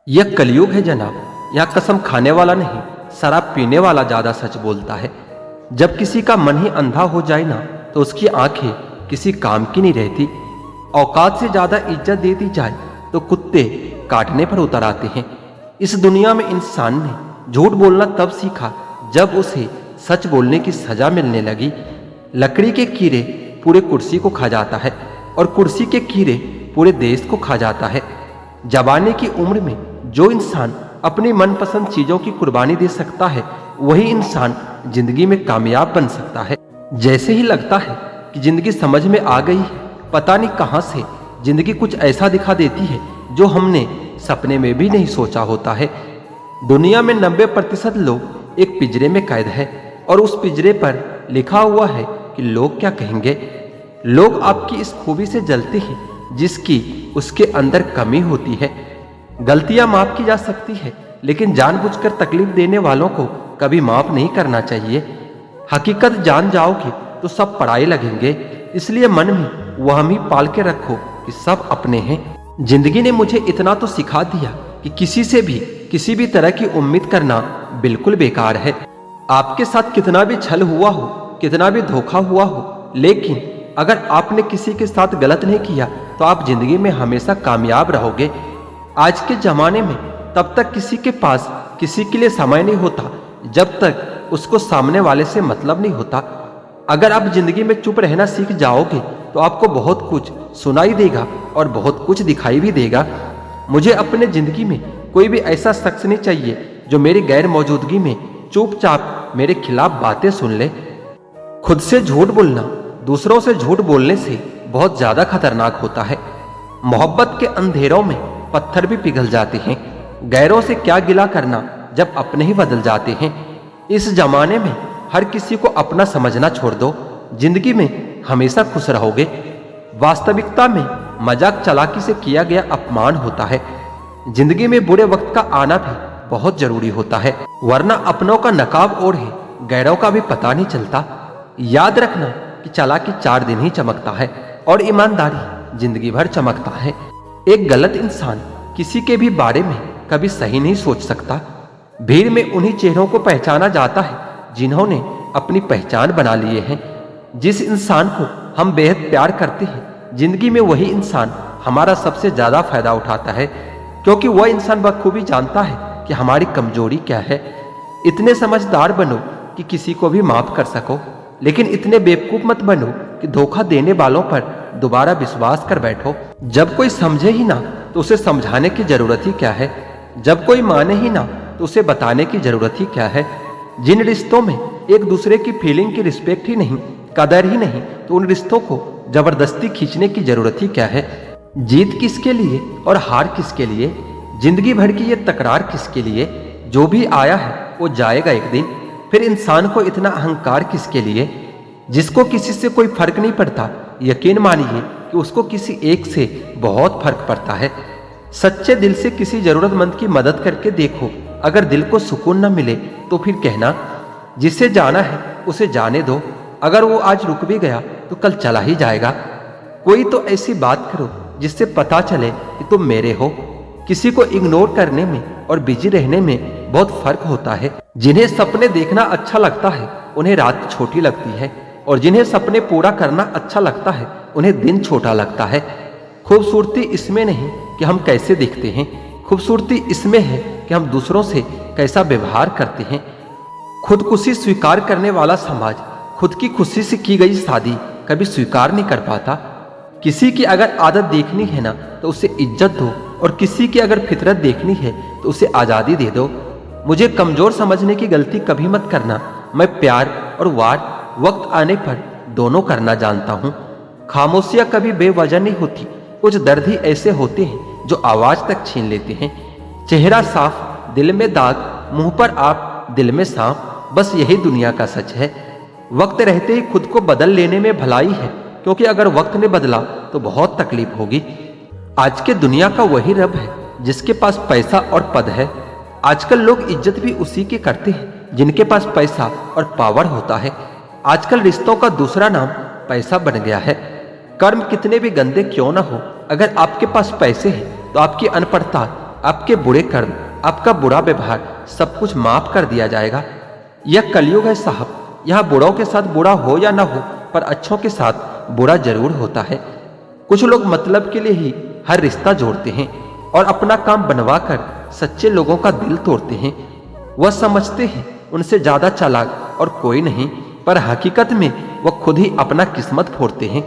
यह कलयुग है जनाब। यहाँ कसम खाने वाला नहीं, शराब पीने वाला ज्यादा सच बोलता है। जब किसी का मन ही अंधा हो जाए ना, तो उसकी आंखें किसी काम की नहीं रहती। औकात से ज्यादा इज्जत दे दी जाए तो कुत्ते काटने पर उतर आते हैं। इस दुनिया में इंसान ने झूठ बोलना तब सीखा जब उसे सच बोलने की सजा मिलने लगी। लकड़ी के कीड़े पूरे कुर्सी को खा जाता है और कुर्सी के कीड़े पूरे देश को खा जाता है। जवानी की उम्र में जो इंसान अपनी मनपसंद चीजों की कुर्बानी दे सकता है, वही इंसान जिंदगी में कामयाब बन सकता है। जैसे ही लगता है कि जिंदगी समझ में आ गई है, पता नहीं कहां से जिंदगी कुछ ऐसा दिखा देती है जो हमने सपने में भी नहीं सोचा होता है। दुनिया में 90% लोग एक पिंजरे में कैद है और उस पिंजरे पर लिखा हुआ है कि लोग क्या कहेंगे। लोग आपकी इस खूबी से जलते हैं जिसकी उसके अंदर कमी होती है। गलतियां माफ की जा सकती है, लेकिन जानबूझकर तकलीफ देने वालों को कभी माफ नहीं करना चाहिए। हकीकत जान जाओगे तो सब पराये लगेंगे, इसलिए मन में वह ही पाल के रखो कि सब अपने हैं। जिंदगी ने मुझे इतना तो सिखा दिया कि किसी से भी किसी भी तरह की उम्मीद करना बिल्कुल बेकार है। आपके साथ कितना भी छल हुआ हो, कितना भी धोखा हुआ हो, लेकिन अगर आपने किसी के साथ गलत नहीं किया तो आप जिंदगी में हमेशा कामयाब रहोगे। आज के जमाने में तब तक किसी के पास किसी के लिए समय नहीं होता जब तक उसको सामने वाले से मतलब नहीं होता। अगर आप जिंदगी में चुप रहना सीख जाओगे तो आपको बहुत कुछ सुनाई देगा और बहुत कुछ दिखाई भी देगा। मुझे अपने जिंदगी में कोई भी ऐसा शख्स नहीं चाहिए जो मेरी गैर मौजूदगी में चुपचाप मेरे खिलाफ बातें सुन ले। खुद से झूठ बोलना दूसरों से झूठ बोलने से बहुत ज्यादा खतरनाक होता है। मोहब्बत के अंधेरों में पत्थर भी पिघल जाते हैं। गैरों से क्या गिला करना जब अपने ही बदल जाते हैं। इस जमाने में हर किसी को अपना समझना छोड़ दो, जिंदगी में हमेशा खुश रहोगे। वास्तविकता में मजाक चालाकी से किया गया अपमान होता है। जिंदगी में बुरे वक्त का आना भी बहुत जरूरी होता है, वरना अपनों का नकाब ओढ़े गैरों का भी पता नहीं चलता। याद रखना कि चालाकी 4 दिन ही चमकता है और ईमानदारी जिंदगी भर चमकता है। एक गलत इंसान किसी के भी बारे में कभी सही नहीं सोच सकता। भीड़ में उन्हीं चेहरों को पहचाना जाता है जिन्होंने अपनी पहचान बना लिए हैं। जिस इंसान को हम बेहद प्यार करते हैं, जिंदगी में वही इंसान हमारा सबसे ज्यादा फायदा उठाता है, क्योंकि वह इंसान बखूबी जानता है कि हमारी कमजोरी क्या है। इतने समझदार बनो कि किसी को भी माफ कर सको, लेकिन इतने बेवकूफ मत बनो कि धोखा देने वालों पर दोबारा विश्वास कर बैठो। जब कोई समझे ही ना तो उसे समझाने की जरूरत ही क्या है। जब कोई माने ही ना तो उसे बताने की जरूरत ही क्या है। जिन रिश्तों में एक दूसरे की फीलिंग की रिस्पेक्ट ही नहीं, कदर ही नहीं, तो उन रिश्तों को जबरदस्ती खींचने की जरूरत ही क्या है। जीत किसके लिए और हार किसके लिए, जिंदगी भर की ये तकरार किसके लिए। जो भी आया है वो जाएगा एक दिन, फिर इंसान को इतना अहंकार किसके लिए। जिसको किसी से कोई फर्क नहीं पड़ता, यकीन मानिए कि उसको किसी एक से बहुत फर्क पड़ता है। सच्चे दिल से किसी जरूरतमंद की मदद करके देखो, अगर दिल को सुकून न मिले तो फिर कहना जिसे जाना है उसे जाने दो। अगर वो आज रुक भी गया तो कल चला ही जाएगा। कोई तो ऐसी बात करो जिससे पता चले कि तुम मेरे हो। किसी को इग्नोर करने में और बिजी रहने में बहुत फर्क होता है। जिन्हें सपने देखना अच्छा लगता है उन्हें रात छोटी लगती है, और जिन्हें सपने पूरा करना अच्छा लगता है उन्हें दिन छोटा लगता है। खूबसूरती इसमें नहीं कि हम कैसे दिखते हैं, खूबसूरती इसमें है कि हम दूसरों से कैसा व्यवहार करते हैं। खुदकुशी स्वीकार करने वाला समाज खुद की खुशी से की गई शादी कभी स्वीकार नहीं कर पाता। किसी की अगर आदत देखनी है ना तो उसे इज्जत दो, और किसी की अगर फितरत देखनी है तो उसे आजादी दे दो। मुझे कमजोर समझने की गलती कभी मत करना। मैं प्यार और वार वक्त आने पर दोनों करना जानता हूँ। खामोशियां कभी बेवजह नहीं होती, कुछ दर्द ही ऐसे होते हैं जो आवाज तक छीन लेते हैं। चेहरा साफ, दिल में दाग, मुंह पर आप, दिल में सांप, बस यही दुनिया का सच है। वक्त रहते ही खुद को बदल लेने में भलाई है, क्योंकि अगर वक्त ने बदला तो बहुत तकलीफ होगी। आज के दुनिया का वही रब है जिसके पास पैसा और पद है। आजकल लोग इज्जत भी उसी की करते हैं जिनके पास पैसा और पावर होता है। आजकल रिश्तों का दूसरा नाम पैसा बन गया है। कर्म कितने भी गंदे क्यों ना हो, अगर आपके पास पैसे हैं तो आपकी अनपढ़ता आपके बुरे कर्म, आपका बुरा व्यवहार सब कुछ माफ कर दिया जाएगा। यह कलयुग है साहब। यहाँ बुरों के साथ बुरा हो या ना हो, पर अच्छों के साथ बुरा जरूर होता है। कुछ लोग मतलब के लिए ही हर रिश्ता जोड़ते हैं और अपना काम बनवा कर सच्चे लोगों का दिल तोड़ते हैं। वह समझते हैं उनसे ज्यादा चालाक और कोई नहीं, पर हकीकत में वह खुद ही अपना किस्मत फोड़ते हैं।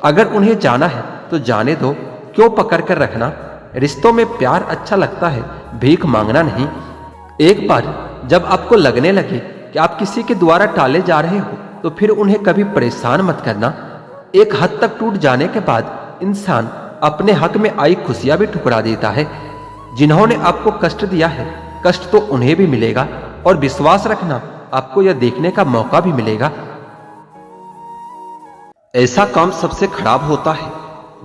अगर उन्हें जाना है तो जाने दो, क्यों पकड़ कर रखना। रिश्तों में प्यार अच्छा लगता है, भीख मांगना नहीं। एक बार जब आपको लगने लगे कि आप किसी के द्वारा टाले जा रहे हो, तो फिर उन्हें कभी परेशान मत करना। एक हद तक टूट जाने के बाद इंसान अपने हक में आई खुशियां भी ठुकरा देता है। जिन्होंने आपको कष्ट दिया है, कष्ट तो उन्हें भी मिलेगा, और विश्वास रखना आपको यह देखने का मौका भी मिलेगा। ऐसा काम सबसे खराब होता है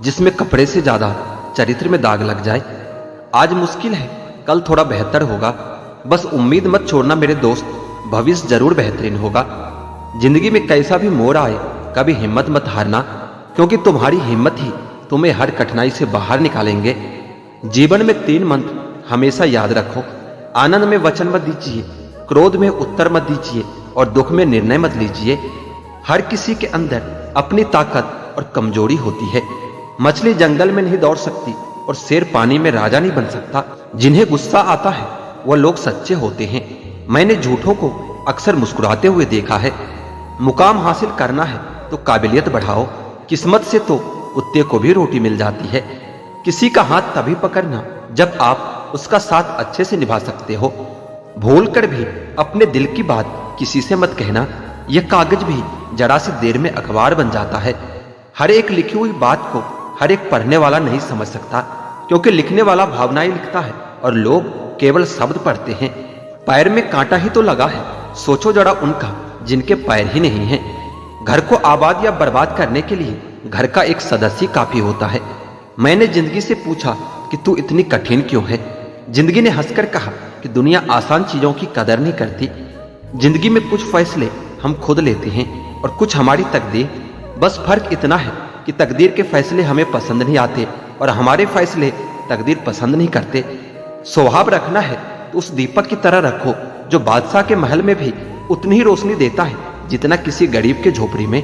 जिसमें कपड़े से ज्यादा चरित्र में दाग लग जाए। आज मुश्किल है, कल थोड़ा बेहतर होगा। बस उम्मीद मत छोड़ना मेरे दोस्त, भविष्य जरूर बेहतरीन होगा। जिंदगी में कैसा भी मोड़ आए, कभी हिम्मत मत हारना, क्योंकि तुम्हारी हिम्मत ही तुम्हें हर कठिनाई से बाहर निकालेंगे। जीवन में 3 मंत्र हमेशा याद रखो। आनंद में वचन मत दीजिए, क्रोध में उत्तर मत दीजिए, और दुख में निर्णय मत लीजिए। हर किसी के अंदर अपनी ताकत और कमजोरी होती है। मछली जंगल में नहीं दौड़ सकती और शेर पानी में राजा नहीं बन सकता। जिन्हें गुस्सा आता है वह लोग सच्चे होते हैं। मैंने झूठों को अक्सर मुस्कुराते हुए देखा है। मुकाम हासिल करना है तो काबिलियत बढ़ाओ। किस्मत से तो कुत्ते को भी रोटी मिल जाती है। किसी का हाथ तभी पकड़ना जब आप उसका साथ अच्छे से निभा सकते हो। भूल कर भी अपने दिल की बात किसी से मत कहना। यह कागज भी जरा सी देर में अखबार बन जाता है। हर एक लिखी हुई बात को हर एक पढ़ने वाला नहीं समझ सकता, क्योंकि लिखने वाला भावनाएं लिखता है और लोग केवल शब्द पढ़ते हैं। पैर में कांटा ही तो लगा है, सोचो जरा उनका जिनके पैर ही नहीं हैं। घर को आबाद या बर्बाद करने के लिए घर का एक सदस्य काफी होता है। मैंने जिंदगी से पूछा कि तू इतनी कठिन क्यों है। जिंदगी ने हंसकर कहा कि दुनिया आसान चीजों की कदर नहीं करती। जिंदगी में कुछ फैसले हम खुद लेते हैं और कुछ हमारी तकदीर। बस फर्क इतना है कि तकदीर के फैसले हमें पसंद नहीं आते और हमारे फैसले तकदीर पसंद नहीं करते। स्वभाव रखना है तो उस दीपक की तरह रखो जो बादशाह के महल में भी उतनी ही रोशनी देता है जितना किसी गरीब के झोपड़ी में।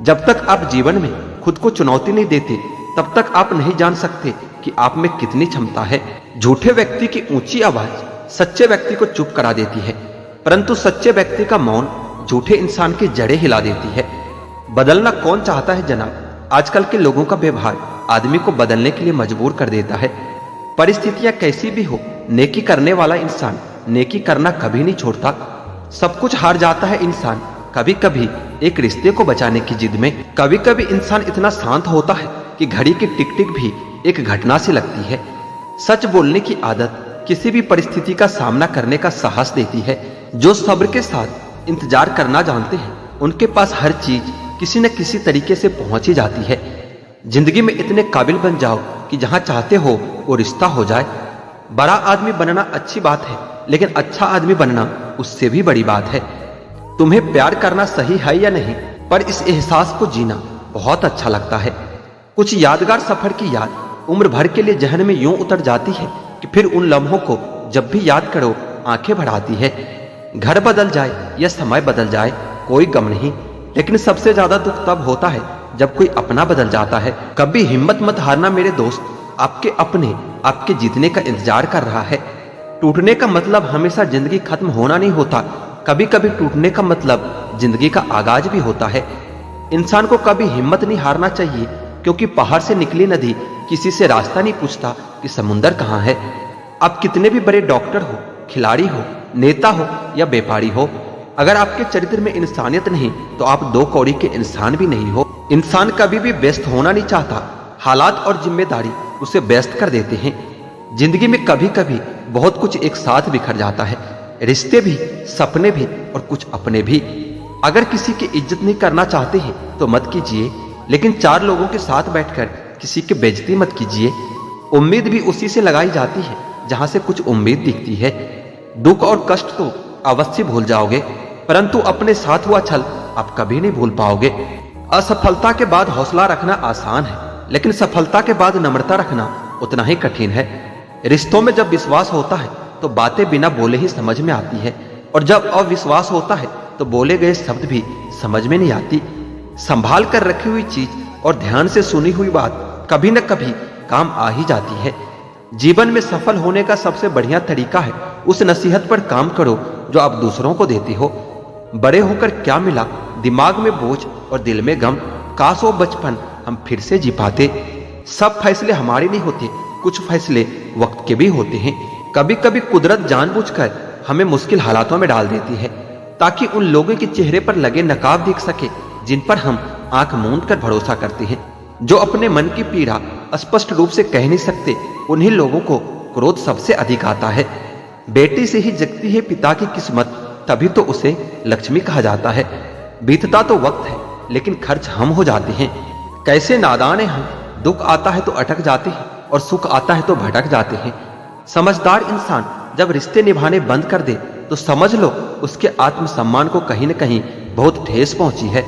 जब तक आप जीवन में खुद को चुनौती नहीं देते, तब तक आप नहीं जान सकते कि आप में कितनी क्षमता है। झूठे व्यक्ति की ऊंची आवाज सच्चे व्यक्ति को चुप करा देती है, परंतु सच्चे व्यक्ति का मौन झूठे इंसान की जड़ें हिला देती है। बदलना कौन चाहता है जनाब? आजकल के लोगों का व्यवहार आदमी को बदलने के लिए मजबूर कर देता है। परिस्थितियां कैसी भी हो, नेकी करने वाला इंसान नेकी करना कभी नहीं छोड़ता। सब कुछ हार जाता है इंसान कभी कभी एक रिश्ते को बचाने की जिद में। कभी कभी इंसान इतना शांत होता है कि घड़ी की टिक टिक भी एक घटना सी लगती है। सच बोलने की आदत किसी भी परिस्थिति का सामना करने का साहस देती है। जो सब्र के साथ इंतजार करना जानते हैं, उनके पास हर चीज किसी न किसी तरीके से पहुंच ही जाती है। जिंदगी में इतने काबिल बन जाओ कि जहां चाहते हो वो रिश्ता हो जाए। बड़ा आदमी बनना अच्छी बात है, लेकिन अच्छा आदमी बनना उससे भी बड़ी बात है। तुम्हें प्यार करना सही है या नहीं, पर इस एहसास को जीना बहुत अच्छा लगता है। कुछ यादगार सफर की याद उम्र भर के लिए जहन में यूं उतर जाती है कि फिर उन लम्हों को जब भी याद करो आंखें भर आती है। घर बदल जाए या समय बदल जाए कोई गम नहीं, लेकिन सबसे ज्यादा दुख तब होता है जब कोई अपना बदल जाता है। कभी हिम्मत मत हारना मेरे दोस्त, आपके अपने आपके जीतने का इंतजार कर रहा है। टूटने का मतलब हमेशा जिंदगी खत्म होना नहीं होता। कभी कभी टूटने का मतलब जिंदगी का आगाज भी होता है। इंसान को कभी हिम्मत नहीं हारना चाहिए, क्योंकि पहाड़ से निकली नदी किसी से रास्ता नहीं पूछता कि समुंदर कहाँ है। आप कितने भी बड़े डॉक्टर हो, खिलाड़ी हो, नेता हो या व्यापारी हो, अगर आपके चरित्र में इंसानियत नहीं तो आप 2 कौड़ी के इंसान भी नहीं हो। इंसान कभी भी व्यस्त होना नहीं चाहता, हालात और जिम्मेदारी उसे व्यस्त कर देते हैं। जिंदगी में कभी कभी बहुत कुछ एक साथ बिखर जाता है, रिश्ते भी, सपने भी और कुछ अपने भी। अगर किसी की इज्जत नहीं करना चाहते हैं तो मत कीजिए, लेकिन 4 लोगों के साथ बैठकर किसी की बेइज्जती मत कीजिए। उम्मीद भी उसी से लगाई जाती है जहां से कुछ उम्मीद दिखती है। दुख और कष्ट तो अवश्य भूल जाओगे, परंतु अपने साथ हुआ छल आप कभी नहीं भूल पाओगे। असफलता के बाद हौसला रखना आसान है, लेकिन सफलता के बाद नम्रता रखना उतना ही कठिन है। रिश्तों में जब विश्वास होता है तो बातें बिना बोले ही समझ में आती है, और जब अविश्वास होता है तो बोले गए शब्द भी समझ में नहीं आती। संभाल कर रखी हुई चीज और ध्यान से सुनी हुई बात कभी न कभी काम आ ही जाती है। जीवन में सफल होने का सबसे बढ़िया तरीका है उस नसीहत पर काम करो जो आप दूसरों को देते हो। बड़े होकर क्या मिला, दिमाग में बोझ और दिल में गम, काश वो बचपन हम फिर से जी पाते। सब फैसले हमारे नहीं होते, कुछ फैसले वक्त के भी होते हैं। कभी कभी कुदरत जानबूझकर हमें मुश्किल हालातों में डाल देती है ताकि उन लोगों के चेहरे पर लगे नकाब दिख सके जिन पर हम आंख मूंद कर भरोसा करते हैं। जो अपने मन की पीड़ा स्पष्ट रूप से कह नहीं सकते, उन्हीं लोगों को क्रोध सबसे अधिक आता है। बेटी से ही जगती है पिता की किस्मत, तभी तो उसे लक्ष्मी कहा जाता है। बीतता तो वक्त है लेकिन खर्च हम हो जाते हैं। कैसे नादान है हम, दुख आता है तो अटक जाते हैं और सुख आता है तो भटक जाते हैं। समझदार इंसान जब रिश्ते निभाने बंद कर दे तो समझ लो उसके आत्मसम्मान को कहीं न कहीं बहुत ठेस पहुंची है।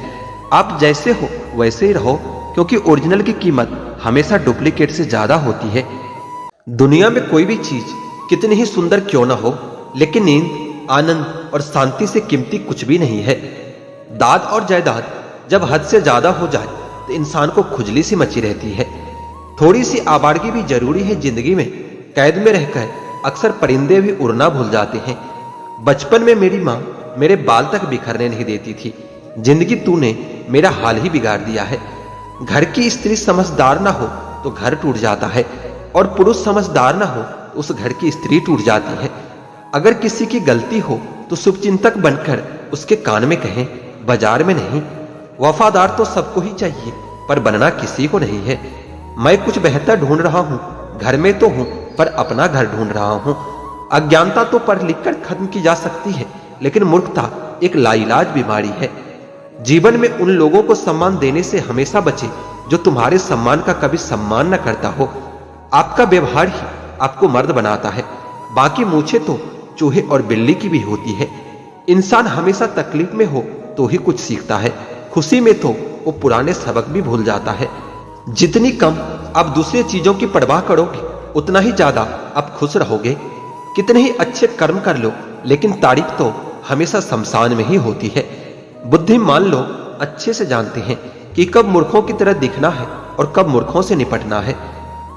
आप जैसे हो वैसे ही रहो, क्योंकि ओरिजिनल की कीमत हमेशा डुप्लीकेट से ज्यादा होती है। दुनिया में कोई भी चीज कितनी ही सुंदर क्यों ना हो, लेकिन नींद, आनंद और शांति से कीमती कुछ भी नहीं है। दाद और जायदाद जब हद से ज्यादा हो जाए तो इंसान को खुजली सी मची रहती है। थोड़ी सी आबादगी भी जरूरी है जिंदगी में। कैद में रहकर अक्सर परिंदे भी उड़ना भूल जाते हैं। बचपन में मेरी माँ मेरे बाल तक बिखरने नहीं देती थी। जिंदगी तूने मेरा हाल ही बिगाड़ दिया है। घर की स्त्री समझदार ना हो तो घर टूट जाता है, और पुरुष समझदार ना हो तो उस घर की स्त्री टूट जाती है। अगर किसी की गलती हो तो शुभचिंतक बनकर उसके कान में कहें, बाजार में नहीं। वफादार तो सबको ही चाहिए, पर बनना किसी को नहीं है। मैं कुछ बेहतर ढूंढ रहा हूं, घर में तो हूं पर अपना घर ढूंढ रहा हूं। अज्ञानता तो पढ़ लिखकर खत्म की जा सकती है, लेकिन मूर्खता एक लाइलाज बीमारी है। जीवन में उन लोगों को सम्मान देने से हमेशा बचे जो तुम्हारे सम्मान का कभी सम्मान न करता हो। आपका व्यवहार ही आपको मर्द बनाता है, बाकी मूछें तो चूहे और बिल्ली की भी होती है। इंसान हमेशा तकलीफ में हो तो ही कुछ सीखता है, खुशी में तो वो पुराने सबक भी भूल जाता है। जितनी कम आप दूसरी चीजों की परवाह करोगे उतना ही ज्यादा आप खुश रहोगे। कितने ही अच्छे कर्म कर लो, लेकिन तारीख तो हमेशा शमशान में ही होती है। बुद्धिमान लोग अच्छे से जानते हैं कि कब मूर्खों की तरह दिखना है और कब मूर्खों से निपटना है।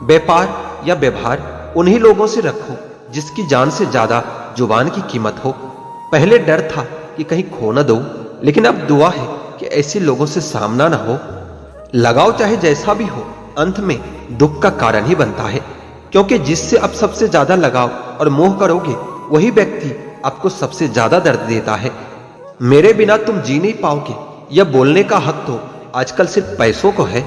व्यापार या व्यवहार उन्हीं लोगों से रखो जिसकी जान से ज्यादा जुबान की कीमत हो। पहले डर था कि कहीं खो न दो, लेकिन अब दुआ है कि ऐसे लोगों से सामना न हो। लगाव चाहे जैसा भी हो, अंत में दुख का कारण ही बनता है, क्योंकि जिससे आप सबसे ज्यादा लगाव और मोह करोगे वही व्यक्ति आपको सबसे ज्यादा दर्द देता है। मेरे बिना तुम जी नहीं पाओगे, यह बोलने का हक तो आजकल सिर्फ पैसों को है।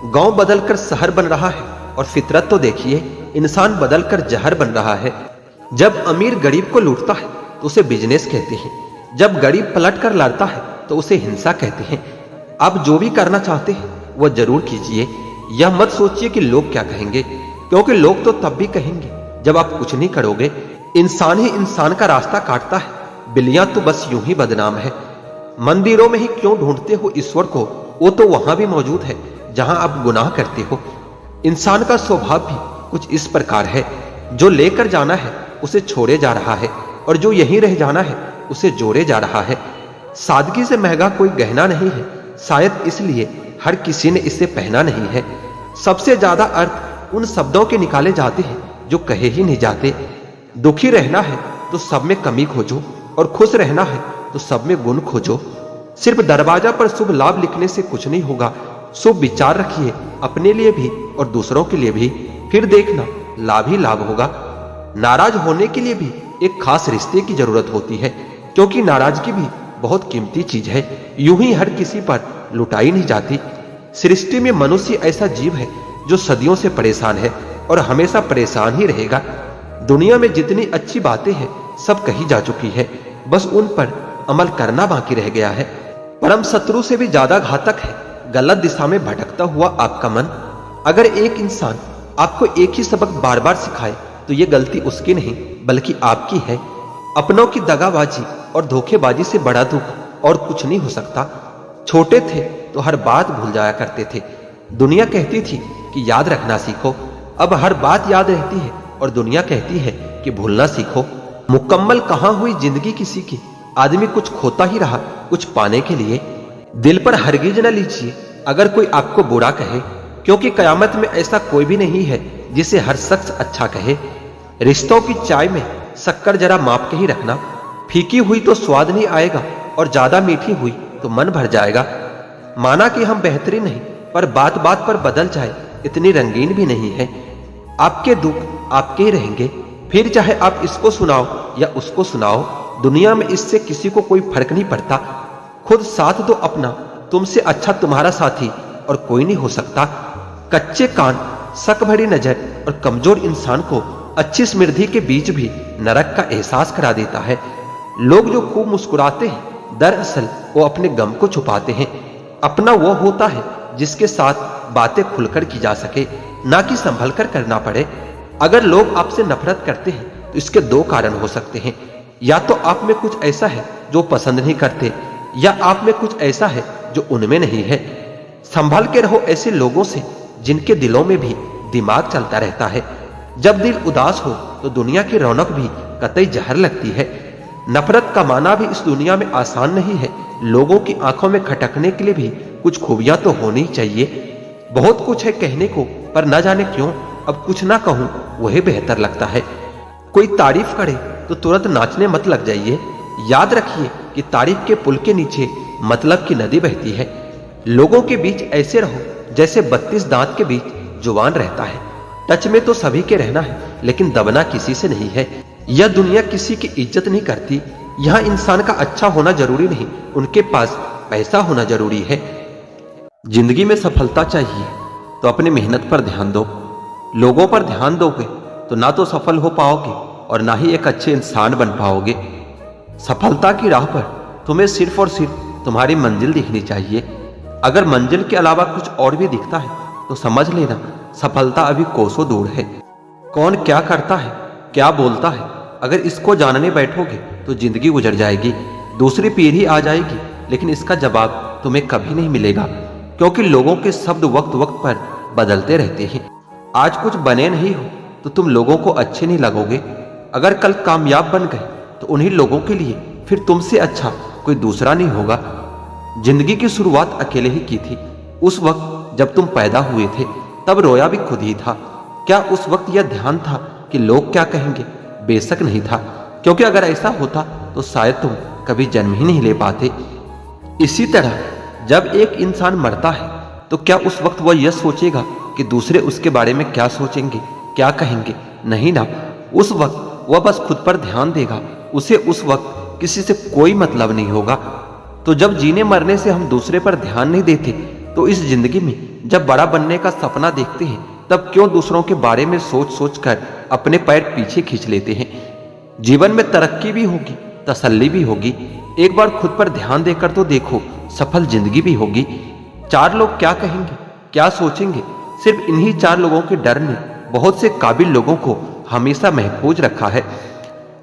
गांव बदलकर शहर बन रहा है, और फितरत तो देखिए, इंसान बदलकर जहर बन रहा है। जब अमीर गरीब को लूटता है तो उसे बिजनेस कहते हैं, जब गरीब पलट कर लड़ता है तो उसे हिंसा कहते हैं। आप जो भी करना चाहते हैं वह जरूर कीजिए। यह मत सोचिए कि लोग क्या कहेंगे, क्योंकि लोग तो तब भी कहेंगे जब आप कुछ नहीं करोगे। इंसान ही इंसान का रास्ता काटता है, बिल्लियां तो बस यूं ही बदनाम है। मंदिरों में ही क्यों ढूंढते हो ईश्वर को, वो तो वहां भी मौजूद है जहां आप गुनाह करते हो। इंसान का स्वभाव भी कुछ इस प्रकार है, जो लेकर जाना है उसे छोड़े जा रहा है, और जो यहीं रह जाना है उसे जोड़े जा रहा है। सादगी से महंगा कोई गहना नहीं है, शायद इसलिए हर किसी ने इसे पहना नहीं है। सबसे ज्यादा अर्थ उन शब्दों के निकाले जाते हैं जो कहे ही नहीं जाते। दुखी रहना है तो सब में कमी खोजो, और खुश रहना है तो सब में गुण खोजो। सिर्फ दरवाजा पर शुभ लाभ लिखने से कुछ नहीं होगा। शुभ विचार रखिए, अपने लिए भी और दूसरों के लिए भी, फिर देखना लाभ ही लाभ होगा। नाराज होने के लिए भी एक खास रिश्ते की जरूरत होती है, क्योंकि नाराजगी भी बहुत कीमती चीज है, यूं ही हर किसी पर लुटाई नहीं जाती। सृष्टि में मनुष्य ऐसा जीव है जो सदियों से परेशान है और हमेशा परेशान ही रहेगा। दुनिया में जितनी अच्छी बातें हैं सब कही जा चुकी है, बस उन पर अमल करना बाकी रह गया है। परम शत्रु से भी ज्यादा घातक है गलत दिशा में भटकता हुआ आपका मन। अगर एक इंसान आपको एक ही सबक बार बार सिखाए तो यह गलती उसकी नहीं बल्कि आपकी है। अपनों की दगाबाजी और धोखेबाजी से बड़ा दुख और कुछ नहीं हो सकता। छोटे थे तो हर बात भूल जाया करते थे। दुनिया कहती थी कि याद रखना सीखो, अब हर बात याद रहती है और दुनिया कहती है कि भूलना सीखो। मुकम्मल कहाँ हुई जिंदगी किसी की, आदमी कुछ खोता ही रहा कुछ पाने के लिए। दिल पर हरगिज न लीजिए अगर कोई आपको बुरा कहे, क्योंकि कयामत में ऐसा कोई भी नहीं है जिसे हर शख्स अच्छा कहे। रिश्तों की चाय में शक्कर जरा माप के ही रखना, फीकी हुई तो स्वाद नहीं आएगा और ज्यादा मीठी हुई तो मन भर जाएगा। माना कि हम बेहतरीन नहीं, पर बात बात पर बदल जाए इतनी रंगीन भी नहीं है। आपके दुख आपके ही रहेंगे, फिर चाहे आप इसको सुनाओ या उसको सुनाओ, दुनिया में इससे किसी को कोई फर्क नहीं पड़ता। खुद साथ दो अपना, तुमसे अच्छा तुम्हारा साथी और कोई नहीं हो सकता। कच्चे कान, शक भरी नजर और कमजोर इंसान को अच्छी स्मृति के बीच भी नरक का एहसास करा देता है। लोग जो खूब मुस्कुराते हैं दरअसल वो अपने गम को छुपाते हैं। अपना वो होता है जिसके साथ बातें खुलकर की जा सके, ना कि संभल कर करना पड़े। अगर लोग आपसे नफरत करते हैं तो इसके दो कारण हो सकते हैं, या तो आप में कुछ ऐसा है जो पसंद नहीं करते, या आप में कुछ ऐसा है जो उनमें नहीं है। संभल के रहो ऐसे लोगों से जिनके दिलों में भी दिमाग चलता रहता है। जब दिल उदास हो तो दुनिया की रौनक भी कतई जहर लगती है। नफरत कमाना भी इस दुनिया में आसान नहीं है। लोगों की आंखों में खटकने के लिए भी कुछ खूबियां तो होनी चाहिए। बहुत कुछ है कहने को, पर न जाने क्यों अब कुछ ना कहूं वही बेहतर लगता है। कोई तारीफ करे तो तुरंत नाचने मत लग जाइए। याद रखिए कि तारीफ के पुल के नीचे मतलब की नदी बहती है। लोगों के बीच ऐसे रहो जैसे 32 दांत के बीच जुबान रहता है। टच में तो सभी के रहना है, लेकिन दबना किसी से नहीं है। यह दुनिया किसी की इज्जत नहीं करती। यहाँ इंसान का अच्छा होना जरूरी नहीं, उनके पास पैसा होना जरूरी है। जिंदगी में सफलता चाहिए तो अपनी मेहनत पर ध्यान दो। लोगों पर ध्यान दोगे तो ना तो सफल हो पाओगे और ना ही एक अच्छे इंसान बन पाओगे। सफलता की राह पर तुम्हें सिर्फ और सिर्फ तुम्हारी मंजिल दिखनी चाहिए। अगर मंजिल के अलावा कुछ और भी दिखता है तो समझ लेना सफलता अभी कोसों दूर है। कौन क्या करता है, क्या बोलता है, अगर इसको जानने बैठोगे तो जिंदगी गुजर जाएगी। दूसरी पीढ़ी आ जाएगी, लेकिन इसका जवाब तुम्हें कभी नहीं मिलेगा, क्योंकि लोगों के शब्द वक्त वक्त पर बदलते रहते हैं। आज कुछ बने नहीं हो तो तुम लोगों को अच्छे नहीं लगोगे। अगर कल कामयाब बन गए तो उन्हीं लोगों के लिए फिर तुमसे अच्छा कोई दूसरा नहीं होगा। जिंदगी की शुरुआत अकेले ही की थी। उस वक्त जब तुम पैदा हुए थे तब रोया भी खुद ही था। क्या उस वक्त यह ध्यान था कि लोग क्या कहेंगे? बेशक नहीं था, क्योंकि अगर ऐसा होता तो शायद तुम कभी जन्म ही नहीं ले पाते। इसी तरह जब एक इंसान मरता है तो क्या उस वक्त वह यह सोचेगा कि दूसरे उसके बारे में क्या सोचेंगे, क्या कहेंगे? नहीं ना, उस वक्त वह बस खुद पर ध्यान देगा। उसे उस वक्त किसी से कोई मतलब नहीं होगा। तो जब जीने मरने से हम दूसरे पर ध्यान नहीं देते, तो इस जिंदगी में जब बड़ा बनने का सपना देखते हैं तब क्यों दूसरों के बारे में सोच सोच कर अपने पैर पीछे खींच लेते हैं? जीवन में तरक्की भी होगी, तसल्ली भी होगी। एक बार खुद पर ध्यान देकर तो देखो, सफल जिंदगी भी होगी। चार लोग क्या कहेंगे, क्या सोचेंगे, सिर्फ इन्हीं चार लोगों के डर ने बहुत से काबिल लोगों को हमेशा महफूज रखा है।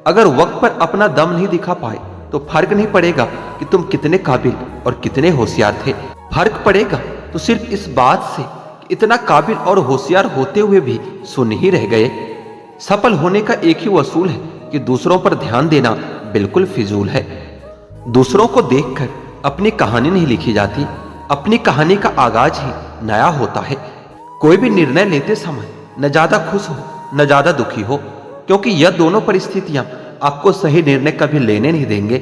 अगर वक्त पर अपना दम नहीं दिखा पाए तो फर्क नहीं पड़ेगा कि तुम कितने काबिल और कितने होशियार थे। फर्क पड़ेगा तो सिर्फ इस बात से कि इतना काबिल और होशियार होते हुए भी सुन ही रह गए। सफल होने का एक ही वसूल है कि दूसरों पर ध्यान देना बिल्कुल फिजूल है। दूसरों को देखकर अपनी कहानी नहीं लिखी जाती, अपनी कहानी का आगाज ही नया होता है। कोई भी निर्णय लेते समय न ज्यादा खुश हो न ज्यादा दुखी हो, क्योंकि यह दोनों परिस्थितियां आपको सही निर्णय कभी लेने नहीं देंगे।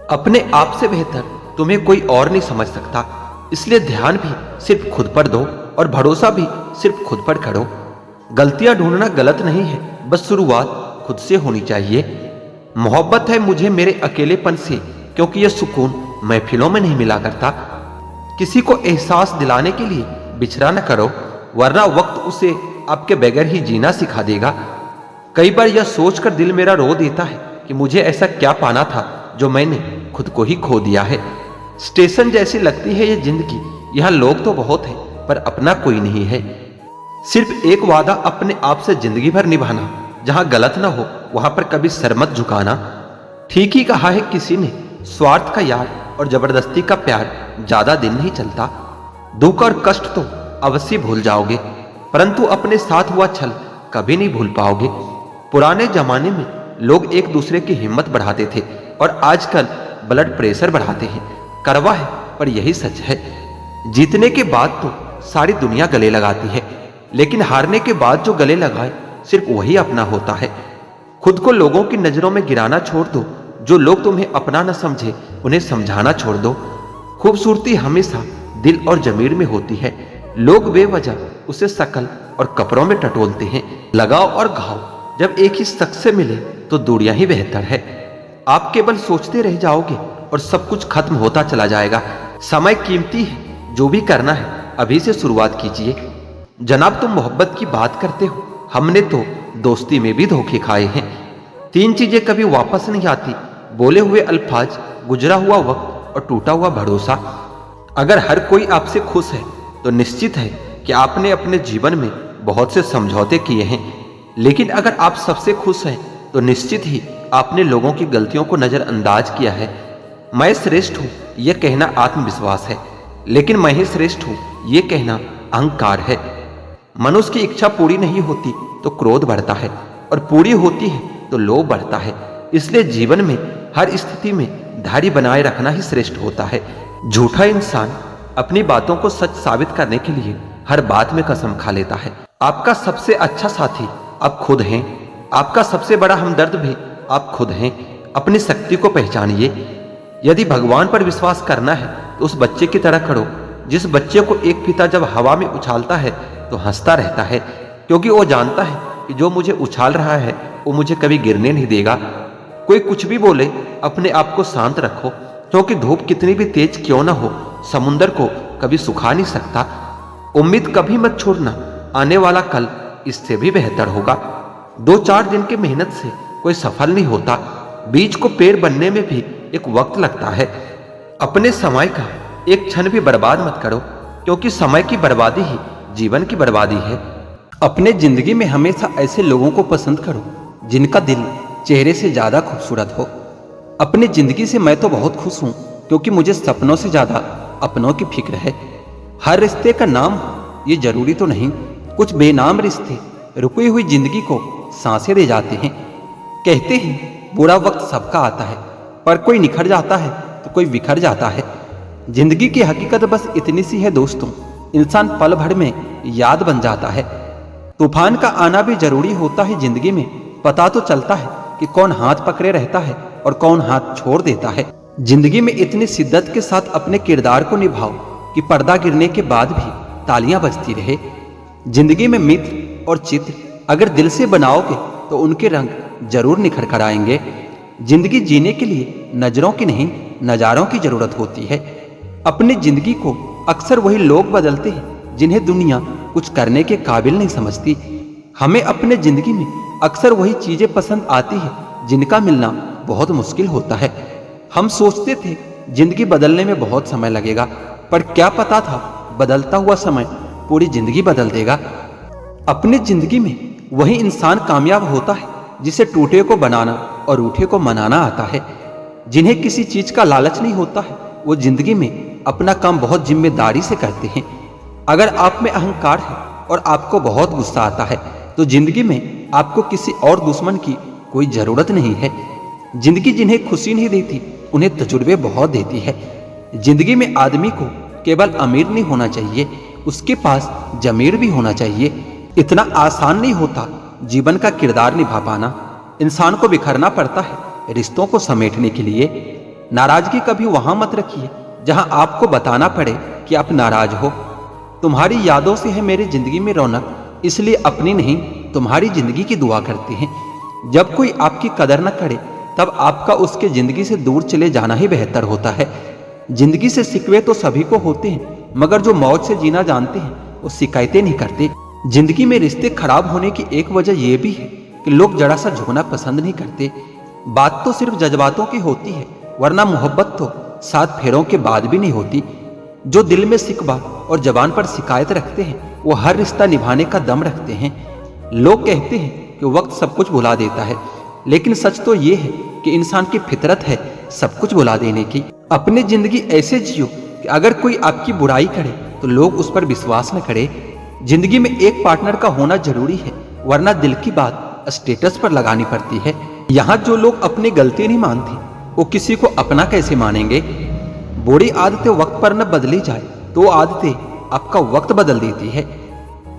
अपने आप से बेहतर तुम्हें कोई और नहीं समझ सकता, इसलिए ध्यान भी सिर्फ खुद पर दो और भरोसा भी सिर्फ खुद पर करो। गलतियां ढूंढना गलत नहीं है, बस शुरुआत खुद से होनी चाहिए। मोहब्बत है मुझे मेरे अकेलेपन से, क्योंकि यह सुकून महफिलों में नहीं मिला करता। किसी को एहसास दिलाने के लिए बिछड़ा न करो, वरना वक्त उसे आपके बगैर ही जीना सिखा देगा। कई बार यह सोचकर दिल मेरा रो देता है कि मुझे ऐसा क्या पाना था जो मैंने खुद को ही खो दिया है। स्टेशन जैसी लगती है ये जिंदगी, यहाँ लोग तो बहुत हैं पर अपना कोई नहीं है। सिर्फ एक वादा अपने आप से जिंदगी भर निभाना, जहां गलत ना हो वहां पर कभी सर मत झुकाना। ठीक ही कहा है किसी ने, स्वार्थ का यार और जबरदस्ती का प्यार ज्यादा दिन नहीं चलता। दुख और कष्ट तो अवश्य भूल जाओगे, परंतु अपने साथ हुआ छल कभी नहीं भूल पाओगे। पुराने जमाने में लोग एक दूसरे की हिम्मत बढ़ाते थे और आजकल ब्लड प्रेशर बढ़ाते हैं। कड़वा है पर यही सच है। जीतने के बाद तो सारी दुनिया गले लगाती है, लेकिन हारने के बाद जो गले लगाए सिर्फ वही अपना होता है। खुद को लोगों की नजरों में गिराना छोड़ दो। जो लोग तुम्हें अपना न समझे उन्हें समझाना छोड़ दो। खूबसूरती हमेशा दिल और जमीर में होती है। लोग बेवजह उसे शकल और कपड़ों में टटोलते हैं। लगाव और घाव जब एक ही शख्स से मिले तो दूरियां ही बेहतर है। आप केवल सोचते रह जाओगे और सब कुछ खत्म होता चला जाएगा। समय कीमती है, जो भी करना है अभी से शुरुआत कीजिए। जनाब, तुम मोहब्बत की बात करते हो, हमने तो दोस्ती में भी धोखे खाए हैं। 3 चीजें कभी वापस नहीं आती: बोले हुए अल्फाज, गुजरा हुआ वक्त और टूटा हुआ भरोसा। अगर हर कोई आपसे खुश है तो निश्चित है कि आपने अपने जीवन में बहुत से समझौते किए हैं। लेकिन अगर आप सबसे खुश हैं तो निश्चित ही आपने लोगों की गलतियों को नजरअंदाज किया है। मैं श्रेष्ठ हूं यह कहना आत्मविश्वास है, लेकिन मैं ही श्रेष्ठ हूं यह कहना अहंकार है। मनुष्य की इच्छा पूरी नहीं होती तो क्रोध बढ़ता है, और पूरी होती है तो लोभ बढ़ता है। इसलिए जीवन में हर स्थिति में धैर्य बनाए रखना ही श्रेष्ठ होता है। झूठा इंसान अपनी बातों को सच साबित करने के लिए हर बात में कसम खा लेता है। आपका सबसे अच्छा साथी आप खुद हैं। आपका सबसे बड़ा हमदर्द भी आप खुद हैं। अपनी शक्ति को पहचानिए। यदि भगवान पर विश्वास करना है तो उस बच्चे की तरह खड़ो जिस बच्चे को एक पिता जब हवा में उछालता है तो हंसता रहता है, क्योंकि वो जानता है कि जो मुझे उछाल रहा है वो मुझे कभी गिरने नहीं देगा। कोई कुछ भी बोले, अपने आप को शांत रखो, क्योंकि धूप कितनी भी तेज क्यों ना हो समुंदर को कभी सुखा नहीं सकता। उम्मीद कभी मत छोड़ना, आने वाला कल इससे भी बेहतर होगा। 2-4 दिन की मेहनत से कोई सफल नहीं होता। बीज को पेड़ बनने में भी एक वक्त लगता है। अपने समय का एक क्षण भी बर्बाद मत करो, क्योंकि समय की बर्बादी ही जीवन की बर्बादी है। अपने जिंदगी में हमेशा ऐसे लोगों को पसंद करो जिनका दिल चेहरे से ज्यादा खूबसूरत हो। अपनी जिंदगी से मैं तो बहुत खुश हूं, क्योंकि मुझे सपनों से ज्यादा अपनों की फिक्र है। हर रिश्ते का नाम हो ये जरूरी तो नहीं। कुछ बेनाम रिश्ते रुकी हुई जिंदगी को सांसें दे जाते हैं। कहते हैं बुरा वक्त सबका आता है, पर कोई निखर जाता है तो कोई बिखर जाता है। जिंदगी की हकीकत बस इतनी सी है दोस्तों, इंसान पल भर में याद बन जाता है। तूफान का आना भी जरूरी होता है जिंदगी में। पता तो चलता है कि कौन हाथ पकड़े रहता है और कौन हाथ छोड़ देता है। जिंदगी में इतनी शिद्दत के साथ अपने किरदार को निभाओ कि पर्दा गिरने के बाद भी तालियां बजती रहे। जिंदगी में मित्र और चित्र अगर दिल से बनाओगे तो उनके रंग जरूर निखर कर आएंगे। जिंदगी जीने के लिए नजरों की नहीं नजारों की जरूरत होती है। अपनी जिंदगी को अक्सर वही लोग बदलते हैं जिन्हें दुनिया कुछ करने के काबिल नहीं समझती। हमें अपने जिंदगी में अक्सर वही चीजें पसंद आती है जिनका मिलना बहुत मुश्किल होता है। हम सोचते थे जिंदगी बदलने में बहुत समय लगेगा, पर क्या पता था बदलता हुआ समय पूरी जिंदगी बदल देगा। अपनी जिंदगी में वही इंसान कामयाब होता है जिसे टूटे को बनाना और रूठे को मनाना आता है। जिन्हें किसी चीज का लालच नहीं होता है वो जिंदगी में अपना काम बहुत जिम्मेदारी से करते हैं। अगर आप में अहंकार है और आपको बहुत गुस्सा आता है तो जिंदगी में आपको किसी और दुश्मन की कोई जरूरत नहीं है। जिंदगी जिन्हें खुशी नहीं देती उन्हें तजुर्बे बहुत देती है। जिंदगी में आदमी को केवल अमीर नहीं होना चाहिए, उसके पास जमीर भी होना चाहिए। इतना आसान नहीं होता जीवन का किरदार निभा पाना। इंसान को बिखरना पड़ता है रिश्तों को समेटने के लिए। नाराजगी कभी वहां मत रखिए जहां आपको बताना पड़े कि आप नाराज हो। तुम्हारी यादों से है मेरी जिंदगी में रौनक, इसलिए अपनी नहीं तुम्हारी जिंदगी की दुआ करते हैं। जब कोई आपकी कदर न करे तब आपका उसके जिंदगी से दूर चले जाना ही बेहतर होता है। जिंदगी से शिकवे तो सभी को होते हैं, मगर जो मौज से जीना जानते हैं वो शिकायतें नहीं करते। जिंदगी में रिश्ते खराब होने की एक वजह यह भी है कि लोग जरा सा झुकना पसंद नहीं करते। बात तो सिर्फ जज्बातों की होती है, वरना मोहब्बत तो 7 फेरों के बाद भी नहीं होती। जो दिल में शिकवा और जबान पर शिकायत रखते हैं वो हर रिश्ता निभाने का दम रखते हैं। लोग कहते हैं कि वक्त सब कुछ भुला देता है, लेकिन सच तो ये है कि इंसान की फितरत है सब कुछ भुला देने की। अपनी जिंदगी ऐसे जियो कि अगर कोई आपकी बुराई करे तो लोग उस पर विश्वास न करे। जिंदगी में एक पार्टनर का होना जरूरी है, वरना दिल की बात स्टेटस पर लगानी पड़ती है। यहाँ जो लोग अपनी गलती नहीं मानते वो किसी को अपना कैसे मानेंगे। बुरी आदतें वक्त पर न बदली जाए तो आदतें आपका वक्त बदल देती है।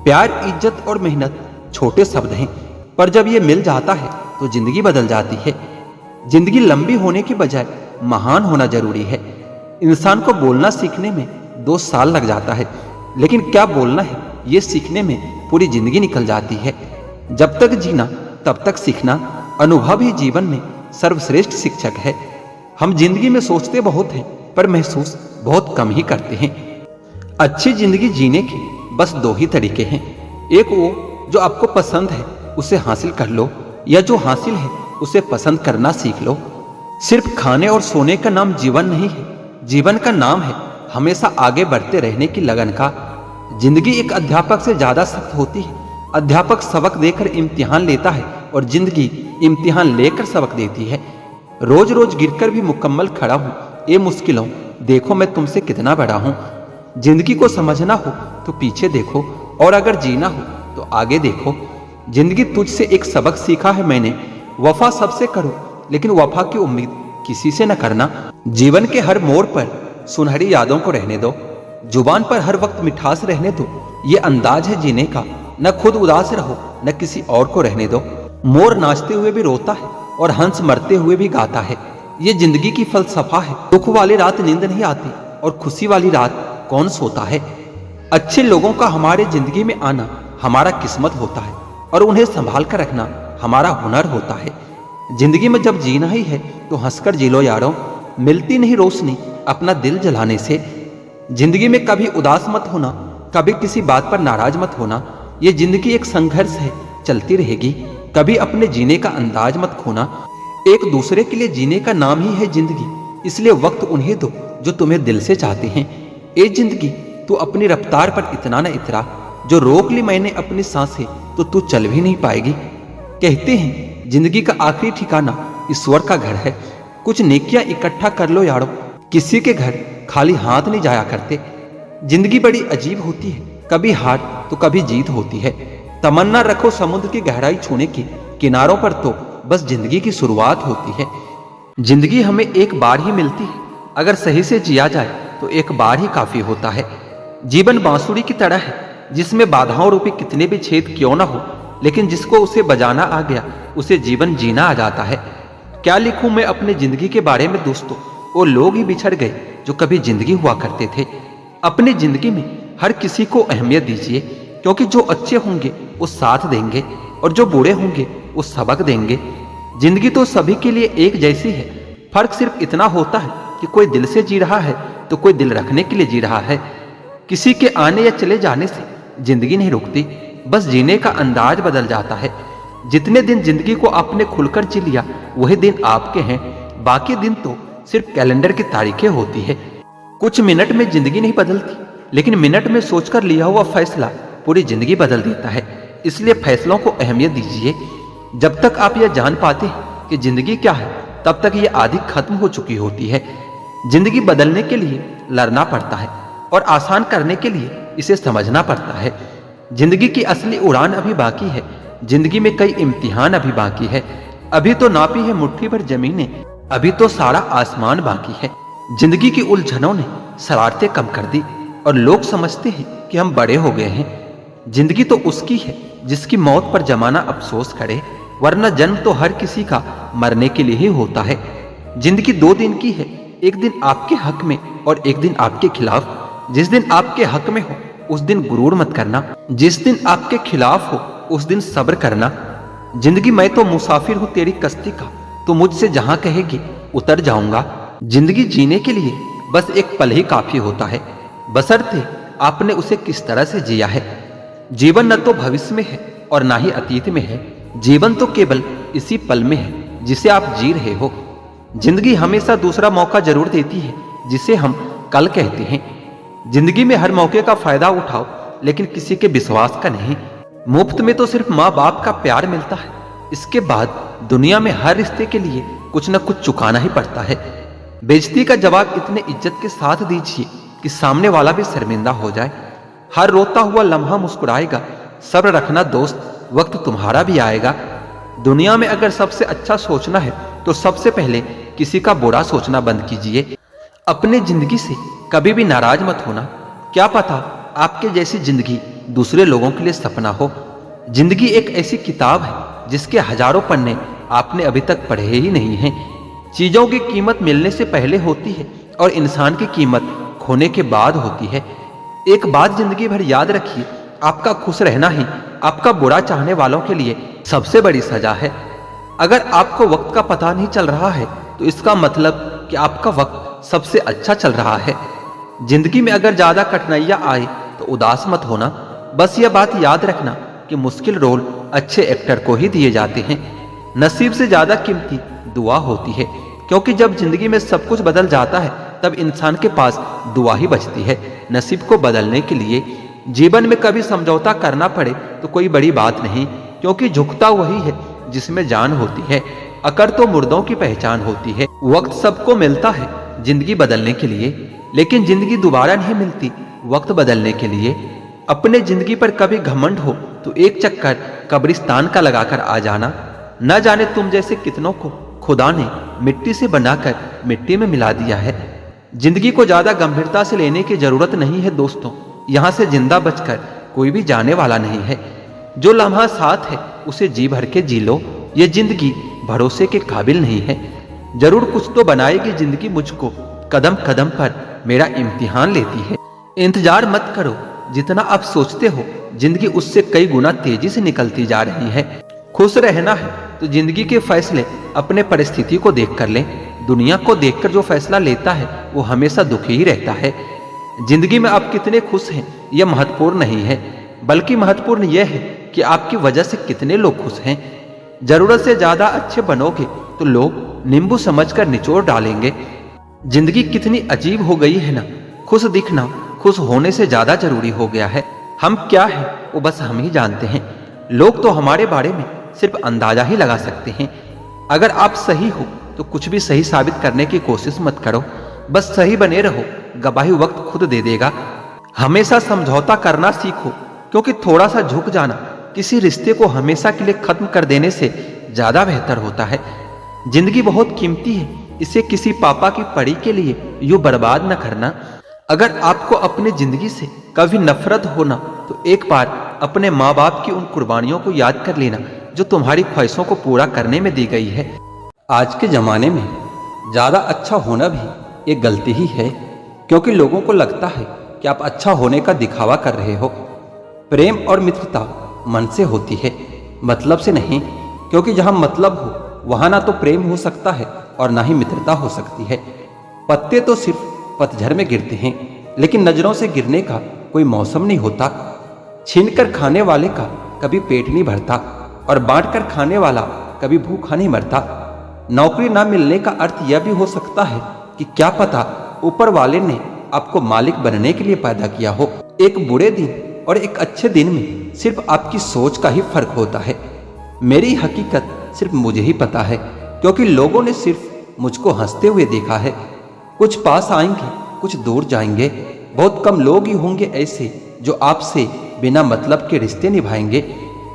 प्यार, इज्जत और मेहनत छोटे शब्द हैं, पर जब ये मिल जाता है तो जिंदगी बदल जाती है। जिंदगी लंबी होने के बजाय महान होना जरूरी है। इंसान को बोलना सीखने में 2 साल लग जाता है, लेकिन क्या बोलना है ये सीखने में पूरी जिंदगी निकल जाती है। जब तक जीना तब तक सीखना, अनुभव ही जीवन में सर्वश्रेष्ठ शिक्षक है। हम जिंदगी में सोचते बहुत हैं पर महसूस बहुत कम ही करते हैं। अच्छी जिंदगी जीने के बस 2 ही तरीके हैं। एक वो जो आपको पसंद है उसे हासिल कर लो, या जो हासिल है उसे पसंद करना सीख लो। सिर्फ खाने और सोने का नाम जीवन नहीं है, जीवन का नाम है हमेशा आगे बढ़ते रहने की लगन का। जिंदगी एक अध्यापक से ज्यादा सख्त होती है। अध्यापक सबक देकर इम्तिहान लेता है और जिंदगी इम्तिहान लेकर सबक देती है। रोज रोज गिरकर भी मुकम्मल खड़ा हूं, ये मुश्किलों देखो मैं तुमसे कितना बड़ा हूं। जिंदगी को समझना हो तो पीछे देखो, और अगर जीना हो तो आगे देखो। जिंदगी तुझसे एक सबक सीखा है मैंने, वफा सबसे करो लेकिन वफा की उम्मीद किसी से न करना। जीवन के हर मोड़ पर सुनहरी यादों को रहने दो, जुबान पर हर वक्त मिठास रहने दो। ये अंदाज है जीने का, न खुद उदास रहो न किसी और को रहने दो। मोर नाचते हुए भी रोता है और हंस मरते हुए भी गाता है। ये जिंदगी की फलसफा है। दुख वाली रात नींद नहीं आती और खुशी वाली रात कौन सोता है। अच्छे लोगों का हमारे जिंदगी में आना हमारा किस्मत होता है और उन्हें संभाल कर रखना हमारा हुनर होता है। जिंदगी में जब जीना ही है तो हंसकर जी लो यारों, मिलती नहीं रोशनी अपना दिल जलाने से। जिंदगी में कभी उदास मत होना, कभी किसी बात पर नाराज मत होना। ये जिंदगी एक संघर्ष है, चलती रहेगी। कभी अपने जीने का अंदाज मत खोना। एक दूसरे के लिए जीने का नाम ही है जिंदगी, इसलिए वक्त उन्हें दो जो तुम्हें दिल से चाहते हैं। ए जिंदगी तू अपनी रफ्तार पर इतना न इतरा, जो रोक ली मैंने अपनी सांसें तो तू चल भी नहीं पाएगी। कहते हैं जिंदगी का आखिरी ठिकाना ईश्वर का घर है। कुछ नेकियां इकट्ठा कर लो यारो, किसी के घर खाली हाथ नहीं जाया करते। जिंदगी बड़ी अजीब होती है, कभी हार तो कभी जीत होती है। तमन्ना रखो समुद्र की गहराई छूने की, किनारों पर तो बस जिंदगी की शुरुआत होती है। जिंदगी हमें एक बार ही मिलती है, अगर सही से जिया जाए तो एक बार ही काफी होता है। जीवन बांसुरी की तरह है, जिसमें बाधाओं रूपी कितने भी छेद क्यों ना हो, लेकिन जिसको उसे बजाना आ गया उसे जीवन जीना आ जाता है। क्या लिखूं मैं अपने जिंदगी के बारे में दोस्तों, वो लोग ही बिछड़ गए जो कभी जिंदगी हुआ करते थे। अपनी जिंदगी में हर किसी को अहमियत दीजिए, क्योंकि जो अच्छे होंगे वो साथ देंगे और जो बुरे होंगे वो सबक देंगे। जिंदगी तो सभी के लिए एक जैसी है, फर्क सिर्फ इतना होता है कि कोई दिल से जी रहा है तो कोई दिल रखने के लिए जी रहा है। किसी के आने या चले जाने से जिंदगी नहीं रुकती, बस जीने का अंदाज बदल जाता है। जितने दिन जिंदगी को आपने खुलकर जी लिया वही दिन आपके हैं, बाकी दिन तो सिर्फ कैलेंडर की तारीखें होती है। कुछ मिनट में जिंदगी नहीं बदलती, लेकिन मिनट में सोचकर लिया हुआ फैसला पूरी जिंदगी बदल देता है। इसलिए फैसलों को अहमियत दीजिए। जब तक आप यह जान पाते हैं कि जिंदगी क्या है, तब तक यह आदि खत्म हो चुकी होती है। जिंदगी बदलने के लिए लड़ना पड़ता है और आसान करने के लिए इसे समझना पड़ता है। जिंदगी की असली उड़ान अभी बाकी है, जिंदगी में कई इम्तिहान अभी बाकी है। अभी तो नापी है मुट्ठी भर जमीनें, अभी तो सारा आसमान बाकी है। जिंदगी की उलझनों ने शरारतें कम कर दी और लोग समझते हैं कि हम बड़े हो गए हैं। जिंदगी तो उसकी है जिसकी मौत पर जमाना अफसोस करे, वरना जन्म तो हर किसी का मरने के लिए ही होता है। जिंदगी 2 दिन की है, एक दिन आपके हक में और एक दिन आपके खिलाफ। जिस दिन आपके हक में हो उस दिन गुरूर मत करना, जिस दिन आपके खिलाफ हो उस दिन सब्र करना। जिंदगी मैं तो मुसाफिर हूं तेरी कश्ती का, तो मुझसे जहां कहेगी उतर जाऊंगा। जिंदगी जीने के लिए बस एक पल ही काफी होता है, बशर्ते आपने उसे किस तरह से जिया है। जीवन न तो भविष्य में है और ना ही अतीत में है, जीवन तो केवल इसी पल में है जिसे आप जी रहे हो। जिंदगी हमेशा दूसरा मौका जरूर देती है जिसे हम कल कहते हैं। जिंदगी में हर मौके का फायदा उठाओ, लेकिन किसी के विश्वास का नहीं। मुफ्त में तो सिर्फ माँ बाप का प्यार मिलता है, इसके बाद दुनिया में हर रिश्ते के लिए कुछ न कुछ चुकाना ही पड़ता है। बेइज्जती का जवाब इतने इज्जत के साथ दीजिए कि सामने वाला भी शर्मिंदा हो जाए। हर रोता हुआ लम्हा मुस्कुराएगा, सब्र रखना दोस्त, वक्त तुम्हारा भी आएगा। दुनिया में अगर सबसे अच्छा सोचना है तो सबसे पहले किसी का बुरा सोचना बंद कीजिए। अपने जिंदगी से कभी भी नाराज मत होना। क्या पता आपके जैसी जिंदगी दूसरे लोगों के लिए सपना हो। जिंदगी एक ऐसी किताब है जिसके हजारों पन्ने आपने अभी तक पढ़े ही नहीं हैं। चीजों की कीमत मिलने से पहले होती है और इंसान की कीमत खोने के बाद होती है। एक बात जिंदगी भर याद रखिए, आपका खुश रहना ही आपका बुरा चाहने वालों के लिए सबसे बड़ी सजा है। अगर आपको वक्त का पता नहीं चल रहा है तो इसका मतलब कि आपका वक्त सबसे अच्छा चल रहा है। जिंदगी में अगर ज्यादा कठिनाइयां आए तो उदास मत होना। बस यह बात याद रखना कि मुश्किल रोल अच्छे एक्टर को ही दिए जाते हैं। नसीब से ज्यादा कीमती दुआ होती है, क्योंकि जब जिंदगी में सब कुछ बदल जाता है तब इंसान के पास दुआ ही बचती है नसीब को बदलने के लिए। जीवन में कभी समझौता करना पड़े तो कोई बड़ी बात नहीं, क्योंकि झुकता वही है जिसमें जान होती है। अकड़ तो मुर्दों की पहचान होती है। वक्त सबको मिलता है जिंदगी बदलने के लिए, लेकिन जिंदगी दोबारा नहीं मिलती वक्त बदलने के लिए। अपने जिंदगी पर कभी घमंड हो तो एक चक्कर कब्रिस्तान का लगाकर आ जाना। न जाने तुम जैसे कितनों को खुदा ने मिट्टी से बनाकर मिट्टी में मिला दिया है। जिंदगी को ज्यादा गंभीरता से लेने की जरूरत नहीं है दोस्तों। यहाँ से जिंदा बचकर कोई भी जाने वाला नहीं है। जो लम्हा साथ है उसे जी भर के जी लो। ये जिंदगी भरोसे के काबिल नहीं है। जरूर कुछ तो बनाएगी जिंदगी मुझको, कदम कदम पर मेरा इम्तिहान लेती है। इंतजार मत करो, जितना आप सोचते हो जिंदगी उससे कई गुना तेजी से निकलती जा रही है। खुश रहना है तो जिंदगी के फैसले अपने परिस्थिति को देख कर लें। दुनिया को देखकर जो फैसला लेता है वो हमेशा दुखी ही रहता है। जिंदगी में आप कितने खुश हैं यह महत्वपूर्ण नहीं है, बल्कि महत्वपूर्ण यह है कि आपकी वजह से कितने लोग खुश हैं। जरूरत से ज्यादा अच्छे बनोगे तो लोग नींबू समझकर निचोड़ डालेंगे। जिंदगी कितनी अजीब हो गई है ना। खुश दिखना खुश होने से ज्यादा जरूरी हो गया है। हम क्या है वो बस हम ही जानते हैं। लोग तो हमारे बारे में सिर्फ अंदाजा ही लगा सकते हैं। अगर आप सही हो तो कुछ भी सही साबित करने की कोशिश मत करो, बस सही बने रहो। गवाही वक्त खुद दे देगा। हमेशा समझौता करना सीखो, क्योंकि थोड़ा सा झुक जाना किसी रिश्ते को हमेशा के लिए खत्म कर देने से ज्यादा बेहतर होता है। जिंदगी बहुत कीमती है, इसे किसी पापा की पड़ी के लिए यूं बर्बाद न करना। अगर आपको अपनी जिंदगी से कभी नफरत होना तो एक बार अपने माँ बाप की उन कुर्बानियों को याद कर लेना जो तुम्हारी ख्वाहिशों को पूरा करने में दी गई है। आज के जमाने में ज्यादा अच्छा होना भी एक गलती ही है, क्योंकि लोगों को लगता है कि आप अच्छा होने का दिखावा कर रहे हो। प्रेम और मित्रता मन से होती है, मतलब से नहीं, क्योंकि जहां मतलब हो वहां ना तो प्रेम हो सकता है और ना ही मित्रता हो सकती है। पत्ते तो सिर्फ पतझड़ में गिरते हैं, लेकिन नजरों से गिरने का कोई मौसम नहीं होता। छीनकर खाने वाले का कभी पेट नहीं भरता और बांटकर खाने वाला कभी भूखा नहीं मरता। नौकरी ना मिलने का अर्थ यह भी हो सकता है कि क्या पता ऊपर वाले ने आपको मालिक बनने के लिए पैदा किया हो। एक बुरे दिन और एक अच्छे दिन में सिर्फ आपकी सोच का ही फर्क होता है। मेरी हकीकत सिर्फ मुझे ही पता है, क्योंकि लोगों ने सिर्फ मुझको हंसते हुए देखा है। कुछ पास आएंगे, कुछ दूर जाएंगे। बहुत कम लोग ही होंगे ऐसे जो आपसे बिना मतलब के रिश्ते निभाएंगे।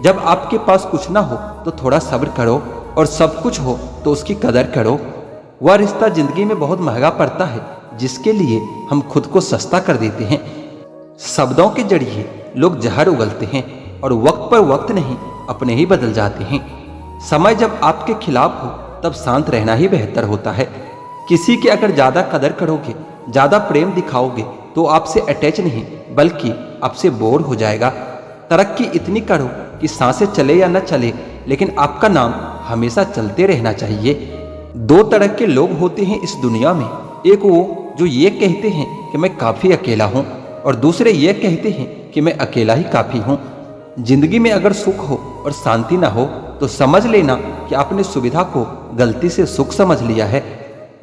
जब आपके पास कुछ ना हो तो थोड़ा सब्र करो, और सब कुछ हो तो उसकी कदर करो। वह रिश्ता जिंदगी में बहुत महंगा पड़ता है जिसके लिए हम खुद को सस्ता कर देते हैं। शब्दों के जरिए लोग जहर उगलते हैं और वक्त पर वक्त नहीं अपने ही बदल जाते हैं। समय जब आपके खिलाफ हो तब शांत रहना ही बेहतर होता है। किसी की अगर ज्यादा कदर करोगे, ज्यादा प्रेम दिखाओगे तो आपसे अटैच नहीं बल्कि आपसे बोर हो जाएगा। तरक्की इतनी करो कि सांसें चले या न चले, लेकिन आपका नाम हमेशा चलते रहना चाहिए। दो तरह के लोग होते हैं इस दुनिया में, एक वो जो ये कहते हैं कि मैं काफी अकेला हूँ, और दूसरे ये कहते हैं कि मैं अकेला ही काफी हूँ। जिंदगी में अगर सुख हो और शांति ना हो तो समझ लेना कि आपने सुविधा को गलती से सुख समझ लिया है।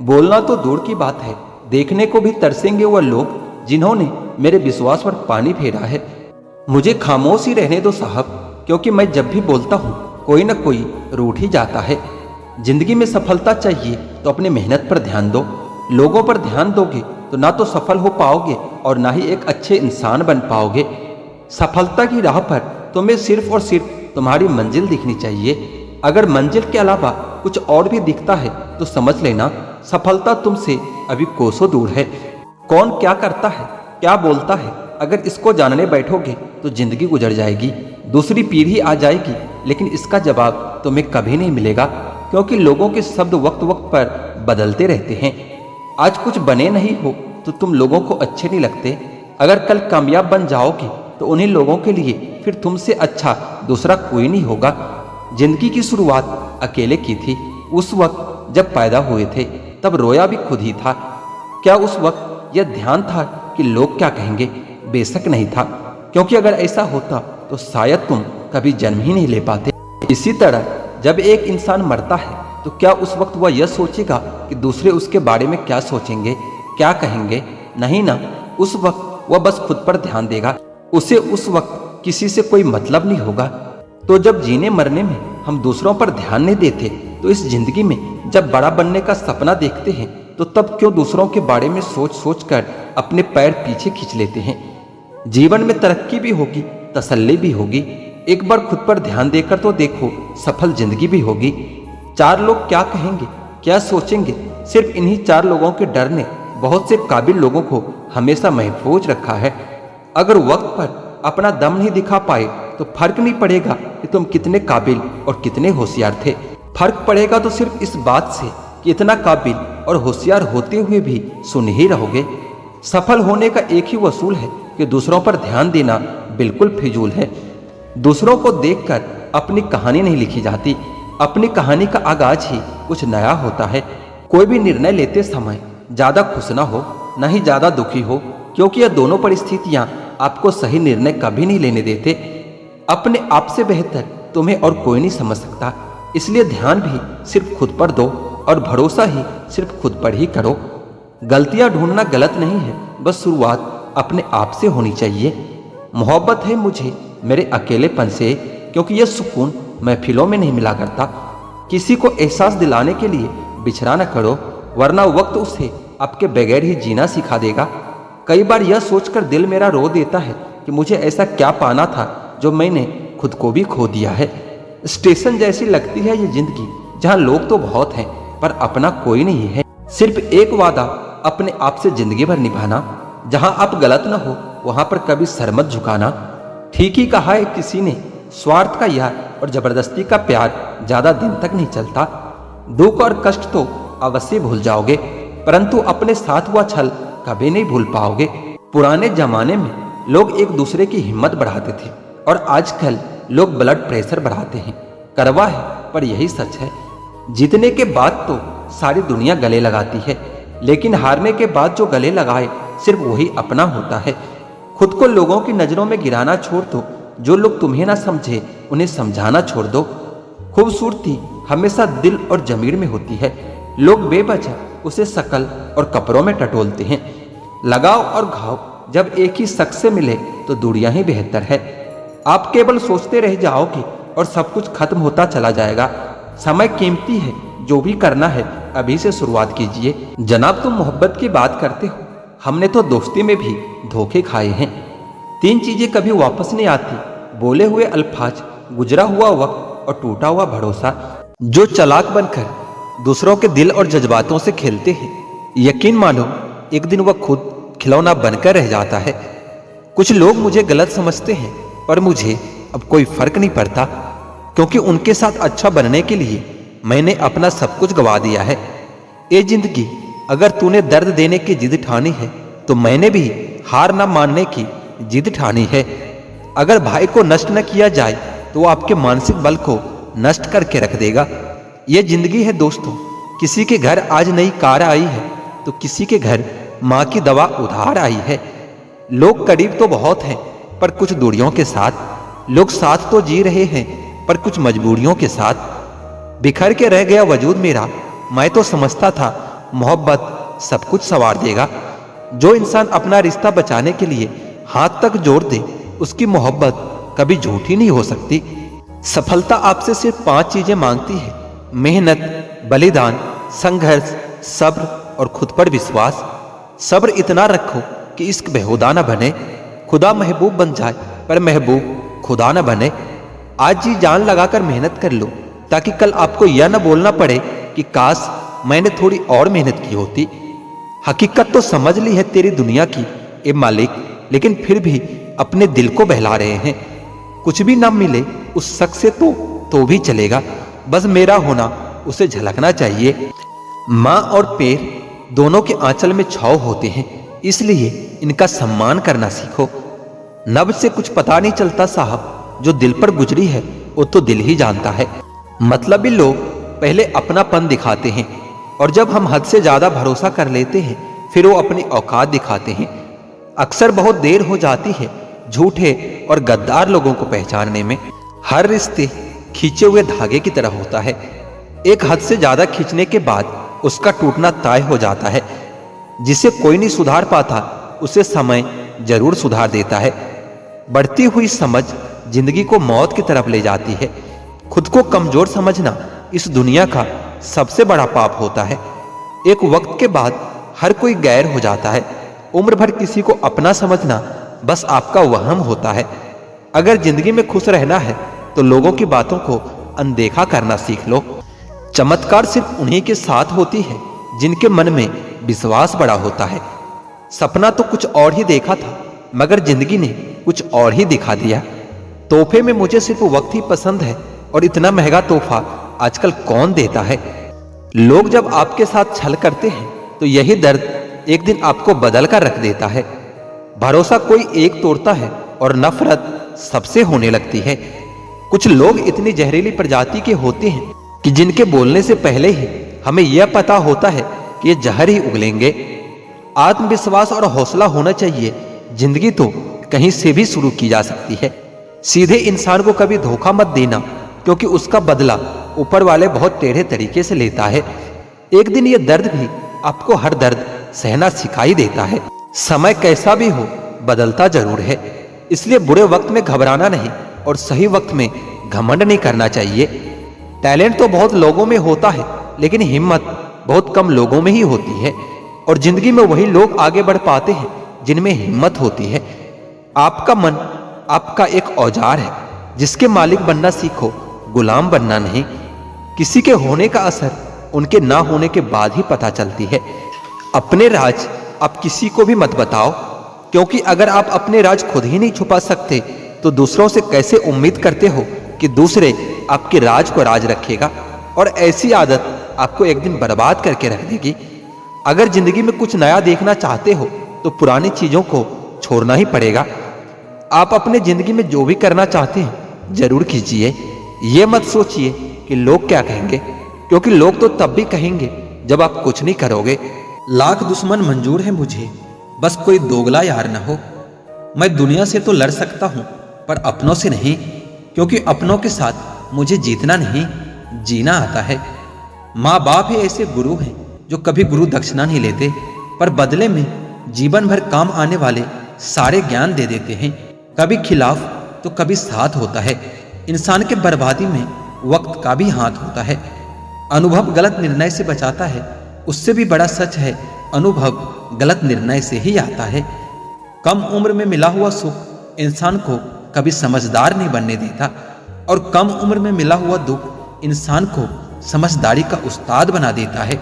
बोलना तो दूर की बात है, देखने को भी तरसेंगे वह लोग जिन्होंने मेरे विश्वास पर पानी फेरा है। मुझे खामोश ही रहने दो साहब, क्योंकि मैं जब भी बोलता हूँ कोई न कोई रूठ ही जाता है। जिंदगी में सफलता चाहिए तो अपनी मेहनत पर ध्यान दो। लोगों पर ध्यान दोगे तो ना तो सफल हो पाओगे और ना ही एक अच्छे इंसान बन पाओगे। सफलता की राह पर तुम्हें सिर्फ और सिर्फ तुम्हारी मंजिल दिखनी चाहिए। अगर मंजिल के अलावा कुछ और भी दिखता है तो समझ लेना सफलता तुमसे अभी कोसों दूर है। कौन क्या करता है, क्या बोलता है, अगर इसको जानने बैठोगे तो जिंदगी गुजर जाएगी, दूसरी पीढ़ी आ जाएगी, लेकिन इसका जवाब तुम्हें कभी नहीं मिलेगा, क्योंकि लोगों के शब्द वक्त वक्त पर बदलते रहते हैं। आज कुछ बने नहीं हो तो तुम लोगों को अच्छे नहीं लगते, अगर कल कामयाब बन जाओगे तो उन्हीं लोगों के लिए फिर तुमसे अच्छा दूसरा कोई नहीं होगा। जिंदगी की शुरुआत अकेले की थी। उस वक्त जब पैदा हुए थे तब रोया भी खुद ही था। क्या उस वक्त यह ध्यान था कि लोग क्या कहेंगे? बेशक नहीं था, क्योंकि अगर ऐसा होता तो शायद तुम कभी जन्म ही नहीं ले पाते। इसी तरह जब एक इंसान मरता है तो क्या उस वक्त वह यह सोचेगा कि दूसरे उसके बारे में क्या सोचेंगे, क्या कहेंगे? नहीं ना, उस वक्त वह बस खुद पर ध्यान देगा। उसे उस वक्त किसी से कोई मतलब नहीं होगा। तो जब जीने मरने में हम दूसरों पर ध्यान नहीं देते तो इस जिंदगी में जब बड़ा बनने का सपना देखते हैं तो तब क्यों दूसरों के बारे में सोच सोच कर अपने पैर पीछे खींच लेते हैं? जीवन में तरक्की भी होगी, तसल्ली भी होगी। एक बार खुद पर ध्यान देकर तो देखो, सफल जिंदगी भी होगी। चार लोग क्या कहेंगे, क्या सोचेंगे, सिर्फ इन्हीं चार लोगों के डर ने बहुत से काबिल लोगों को हमेशा महफूज रखा है। अगर वक्त पर अपना दम नहीं दिखा पाए तो फर्क नहीं पड़ेगा कि तुम कितने काबिल और कितने होशियार थे। फर्क पड़ेगा तो सिर्फ इस बात से कि इतना काबिल और होशियार होते हुए भी सुन ही रहोगे। सफल होने का एक ही वसूल है कि दूसरों पर ध्यान देना बिल्कुल फिजूल है। दूसरों को देखकर अपनी कहानी नहीं लिखी जाती, अपनी कहानी का आगाज ही कुछ नया होता है। कोई भी निर्णय लेते समय ज्यादा खुश ना हो, न ही ज्यादा दुखी हो, क्योंकि यह दोनों परिस्थितियां आपको सही निर्णय कभी नहीं लेने देते। अपने आप से बेहतर तुम्हें और कोई नहीं समझ सकता, इसलिए ध्यान भी सिर्फ खुद पर दो और भरोसा ही सिर्फ खुद पर ही करो। गलतियां ढूंढना गलत नहीं है, बस शुरुआत अपने आप से होनी चाहिए। मोहब्बत है मुझे मेरे अकेलेपन से, क्योंकि यह सुकून महफिलों में नहीं मिला करता। किसी को एहसास दिलाने के लिए बिछड़ा न करो, वरना वक्त उसे आपके बगैर ही जीना सिखा देगा। कई बार यह सोचकर दिल मेरा रो देता है कि मुझे ऐसा क्या पाना था जो मैंने खुद को भी खो दिया है। स्टेशन जैसी लगती है ये जिंदगी, जहाँ लोग तो बहुत हैं पर अपना कोई नहीं है। सिर्फ एक वादा अपने आप से जिंदगी भर निभाना, जहाँ आप गलत न हो वहां पर कभी सर मत झुकाना। ठीक ही कहा है किसी ने, स्वार्थ का यार और जबरदस्ती का प्यार ज्यादा दिन तक नहीं चलता। दुख और कष्ट तो अवश्य भूल जाओगे, परंतु अपने साथ हुआ छल कभी नहीं भूल पाओगे। पुराने जमाने में लोग एक दूसरे की हिम्मत बढ़ाते थे और आजकल लोग ब्लड प्रेशर बढ़ाते हैं। करवा है पर यही सच है। जीतने के बाद तो सारी दुनिया गले लगाती है, लेकिन हारने के बाद जो गले लगाए सिर्फ वही अपना होता है। खुद को लोगों की नजरों में गिराना छोड़ दो, जो लोग तुम्हें ना समझे उन्हें समझाना छोड़ दो। खूबसूरती हमेशा दिल और जमीर में होती है, लोग बेवजह उसे शकल और कपड़ों में टटोलते हैं। लगाव और घाव जब एक ही शख्स से मिले तो दूरियां ही बेहतर है। आप केवल सोचते रह जाओगे और सब कुछ खत्म होता चला जाएगा। समय कीमती है, जो भी करना है अभी से शुरुआत कीजिए। जनाब, तुम मोहब्बत की बात करते हो, हमने तो दोस्ती में भी धोखे खाए हैं। 3 चीजें कभी वापस नहीं आती, बोले हुए अल्फाज, गुजरा हुआ वक्त और टूटा हुआ भरोसा। जो चालाक बनकर दूसरों के दिल और जज्बातों से खेलते हैं, यकीन मानो एक दिन वह खुद खिलौना बनकर रह जाता है। कुछ लोग मुझे गलत समझते हैं, पर मुझे अब कोई फर्क नहीं पड़ता, क्योंकि उनके साथ अच्छा बनने के लिए मैंने अपना सब कुछ गवा दिया है। ये जिंदगी अगर तूने दर्द देने की जिद ठानी है तो मैंने भी हार न मानने की जिद ठानी है। अगर भाई को नष्ट न किया जाए तो वो आपके मानसिक बल को नष्ट करके रख देगा। ये जिंदगी है दोस्तों, किसी के घर आज नई कार आई है तो किसी के घर माँ की दवा उधार आई है। लोग करीब तो बहुत हैं पर कुछ दूरियों के साथ। लोग साथ तो जी रहे हैं पर कुछ मजबूरियों के साथ। बिखर के रह गया वजूद मेरा, मैं तो समझता था मोहब्बत सब कुछ संवार देगा। जो इंसान अपना रिश्ता बचाने के लिए हाथ तक जोड़ दे, उसकी मोहब्बत कभी झूठी नहीं हो सकती। सफलता आपसे सिर्फ 5 चीजें मांगती है: मेहनत, बलिदान, संघर्ष, सब्र और खुद पर विश्वास। सब्र इतना रखो कि इश्क बेहुदा न बने, खुदा महबूब बन जाए पर महबूब खुदा न बने। आज जी जान लगाकर मेहनत कर लो, ताकि कल आपको यह न बोलना पड़े कि काश मैंने थोड़ी और मेहनत की होती। हकीकत तो समझ ली है तेरी दुनिया की ए मालिक, लेकिन फिर भी अपने दिल को बहला रहे हैं। कुछ भी ना मिले उस शख्स से तो भी चलेगा, बस मेरा होना उसे झलकना चाहिए। माँ और पैर दोनों के आंचल में छाव होते हैं, इसलिए इनका सम्मान करना सीखो। नब्ज से कुछ पता नहीं चलता साहब, जो दिल पर गुजरी है वो तो दिल ही जानता है। मतलबी लोग पहले अपनापन दिखाते हैं, और जब हम हद से ज्यादा भरोसा कर लेते हैं फिर वो अपनी औकात दिखाते हैं। अक्सर बहुत देर हो जाती है झूठे और गद्दार लोगों को पहचानने में। हर रिश्ते खींचे हुए धागे की तरह होता है, एक हद से ज्यादा खींचने के बाद उसका टूटना तय हो जाता है। जिसे कोई नहीं सुधार पाता उसे समय जरूर सुधार देता है। बढ़ती हुई समझ जिंदगी को मौत की तरफ ले जाती है। खुद को कमजोर समझना इस दुनिया का सबसे बड़ा पाप होता है। एक वक्त के बाद हर कोई गैर हो जाता है। उम्र भर किसी को अपना समझना बस आपका वहम होता है। अगर जिंदगी में खुश रहना है तो लोगों की बातों को अनदेखा करना सीख लो। चमत्कार सिर्फ उन्हीं के साथ होती है जिनके मन में विश्वास बड़ा होता है। सपना तो कुछ और ही देखा था, मगर जिंदगी ने कुछ और ही दिखा दिया। तोहफे में मुझे सिर्फ वक्त ही पसंद है, और इतना महंगा तोहफा आजकल कौन देता है। लोग जब आपके साथ छल करते हैं तो यही दर्द एक दिन आपको बदल कर रख देता है। भरोसा कोई एक तोड़ता है और नफरत सबसे होने लगती है। कुछ लोग इतनी जहरीली प्रजाति के होते हैं कि जिनके बोलने से पहले ही हमें यह पता होता है कि ये जहर ही उगलेंगे। आत्मविश्वास और हौसला होना चाहिए। जिंदगी तो कहीं से भी शुरू की जा सकती है। सीधे इंसान को कभी धोखा मत देना, क्योंकि उसका बदला ऊपर वाले बहुत टेढ़े तरीके से लेता है। एक दिन ये दर्द भी आपको हर दर्द सहना सिखाई देता है। समय कैसा भी हो बदलता जरूर है, इसलिए बुरे वक्त में घबराना नहीं और सही वक्त में घमंड नहीं करना चाहिए। टैलेंट तो बहुत लोगों में होता है, लेकिन हिम्मत बहुत कम लोगों में ही होती है। और जिंदगी में वही लोग आगे बढ़ पाते हैं जिनमें हिम्मत होती है। आपका मन आपका एक औजार है, जिसके मालिक बनना सीखो, गुलाम बनना नहीं। किसी के होने का असर उनके ना होने के बाद ही पता चलती है। अपने राज आप किसी को भी मत बताओ, क्योंकि अगर आप अपने राज खुद ही नहीं छुपा सकते तो दूसरों से कैसे उम्मीद करते हो कि दूसरे आपके राज को राज रखेगा। और ऐसी आदत आपको एक दिन बर्बाद करके रख देगी। अगर जिंदगी में कुछ नया देखना चाहते हो तो पुरानी चीजों को छोड़ना ही पड़ेगा। आप अपने जिंदगी में जो भी करना चाहते हैं जरूर कीजिए। ये मत सोचिए कि लोग क्या कहेंगे, क्योंकि लोग तो तब भी कहेंगे जब आप कुछ नहीं करोगे। लाख दुश्मन मंजूर है मुझे, बस कोई दोगला यार न हो। मैं दुनिया से तो लड़ सकता हूं, पर अपनों से नहीं, क्योंकि अपनों के साथ मुझे जीतना नहीं जीना आता है। माँ बाप ही ऐसे गुरु हैं जो कभी गुरु दक्षिणा नहीं लेते, पर बदले में जीवन भर काम आने वाले सारे ज्ञान दे देते हैं। कभी खिलाफ तो कभी साथ होता है। इंसान के बर्बादी में वक्त का भी हाथ होता है। अनुभव गलत निर्णय से बचाता है, उससे भी बड़ा सच है अनुभव गलत निर्णय से ही आता है। कम उम्र में मिला हुआ सुख इंसान को कभी समझदार नहीं बनने देता, और कम उम्र में मिला हुआ दुख इंसान को समझदारी का उस्ताद बना देता है।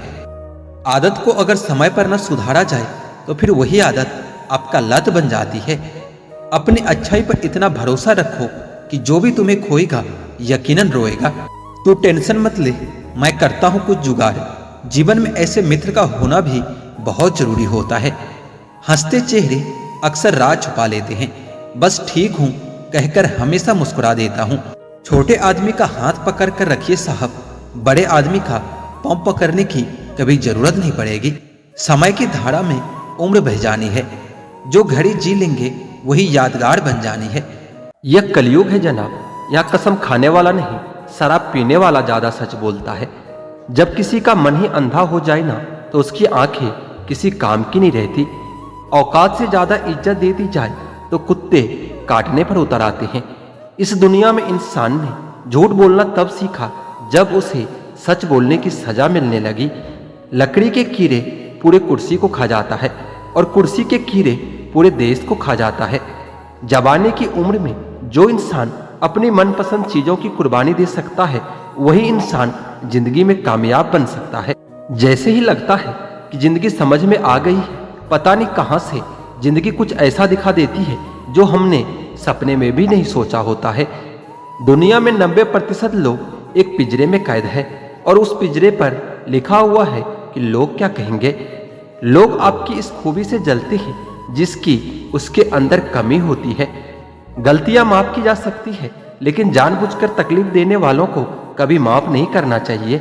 आदत को अगर समय पर न सुधारा जाए तो फिर वही आदत आपका लत बन जाती है। अपनी अच्छाई पर इतना भरोसा रखो कि जो भी तुम्हें खोएगा यकीनन रोएगा। तू टेंशन मत ले, मैं करता हूं कुछ जुगाड़। जीवन में ऐसे मित्र का होना भी बहुत जरूरी होता है। हंसते चेहरे अक्सर राज छुपा लेते हैं। बस ठीक हूं कहकर हमेशा मुस्कुरा देता हूं। छोटे आदमी का हाथ पकड़ कर रखिए साहब, बड़े आदमी का पांव पकड़ने की कभी जरूरत नहीं पड़ेगी। समय की धारा में उम्र बह जानी है, जो घड़ी जी लेंगे वही यादगार बन जानी है। यह कलयुग है जनाब, यह कसम खाने वाला नहीं, शराब पीने वाला ज्यादा सच बोलता है। जब किसी का मन ही अंधा हो जाए ना, तो उसकी आंखें किसी काम की नहीं रहती। औकात से ज्यादा इज्जत दे दी जाए तो कुत्ते काटने पर उतर आते हैं। इस दुनिया में इंसान ने झूठ बोलना तब सीखा जब उसे सच बोलने की सजा मिलने लगी। लकड़ी के कीड़े पूरे कुर्सी को खा जाता है, और कुर्सी के कीड़े पूरे देश को खा जाता है। जवानी की उम्र में जो इंसान अपनी मनपसंद चीजों की कुर्बानी दे सकता है, वही इंसान जिंदगी में कामयाब बन सकता है। जैसे ही लगता है कि जिंदगी समझ में आ गई है, पता नहीं कहां से जिंदगी कुछ ऐसा दिखा देती है जो हमने सपने में भी नहीं सोचा होता है। दुनिया में 90% लोग एक पिंजरे में कैद है और उस पिंजरे पर लिखा हुआ है कि लोग क्या कहेंगे। लोग आपकी इस खूबी से जलते हैं जिसकी उसके अंदर कमी होती है। गलतियां माफ की जा सकती है, लेकिन जानबूझकर तकलीफ देने वालों को कभी माफ नहीं करना चाहिए।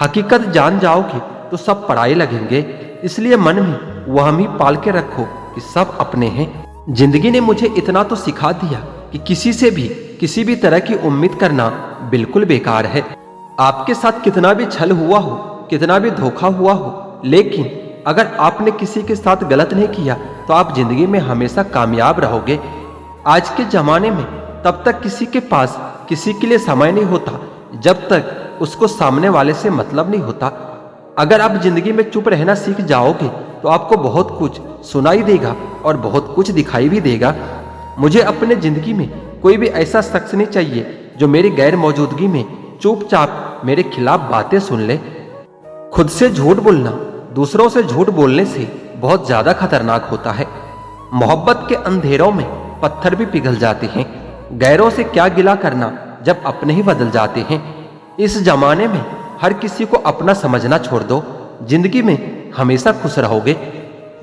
हकीकत जान जाओगे तो सब पराये लगेंगे, इसलिए मन में वहमी पाल के रखो कि सब अपने हैं। जिंदगी ने मुझे इतना तो सिखा दिया कि किसी से भी किसी भी तरह की उम्मीद करना बिल्कुल बेकार है। आपके साथ कितना भी छल हुआ हो, कितना भी धोखा हुआ हो, लेकिन अगर आपने किसी के साथ गलत नहीं किया तो आप जिंदगी में हमेशा कामयाब रहोगे। आज के जमाने में तब तक किसी के पास किसी के लिए समय नहीं होता जब तक उसको सामने वाले से मतलब नहीं होता। अगर आप जिंदगी में चुप रहना सीख जाओगे तो आपको बहुत कुछ सुनाई देगा और बहुत कुछ दिखाई भी देगा। मुझे अपने जिंदगी में कोई भी ऐसा शख्स नहीं चाहिए जो मेरी गैर मौजूदगी में चुपचाप मेरे खिलाफ बातें सुन ले। खुद से झूठ बोलना दूसरों से झूठ बोलने से बहुत ज्यादा खतरनाक होता है। मोहब्बत के अंधेरों में पत्थर भी पिघल जाते हैं। गैरों से क्या गिला करना जब अपने ही बदल जाते हैं। इस जमाने में हर किसी को अपना समझना छोड़ दो, जिंदगी में हमेशा खुश रहोगे।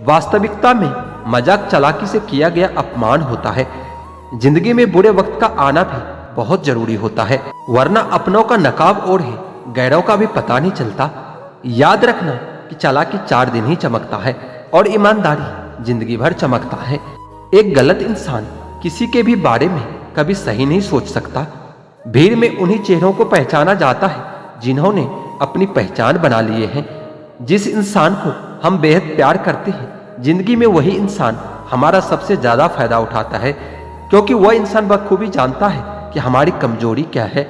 वास्तविकता में मजाक चालाकी से किया गया अपमान होता है। जिंदगी में बुरे वक्त का आना भी बहुत जरूरी होता है, वरना अपनों का नकाब ओढ़े गैरों का भी पता नहीं चलता। याद रखना कि चालाकी 4 दिन ही चमकता है और ईमानदारी जिंदगी भर चमकता है। एक गलत इंसान किसी के भी बारे में कभी सही नहीं सोच सकता। भीड़ में उन्हीं चेहरों को पहचाना जाता है जिन्होंने अपनी पहचान बना लिए हैं। जिस इंसान को हम बेहद प्यार करते हैं, जिंदगी में वही इंसान हमारा सबसे ज्यादा फायदा उठाता है, क्योंकि वह इंसान बखूबी जानता है कि हमारी कमजोरी क्या है।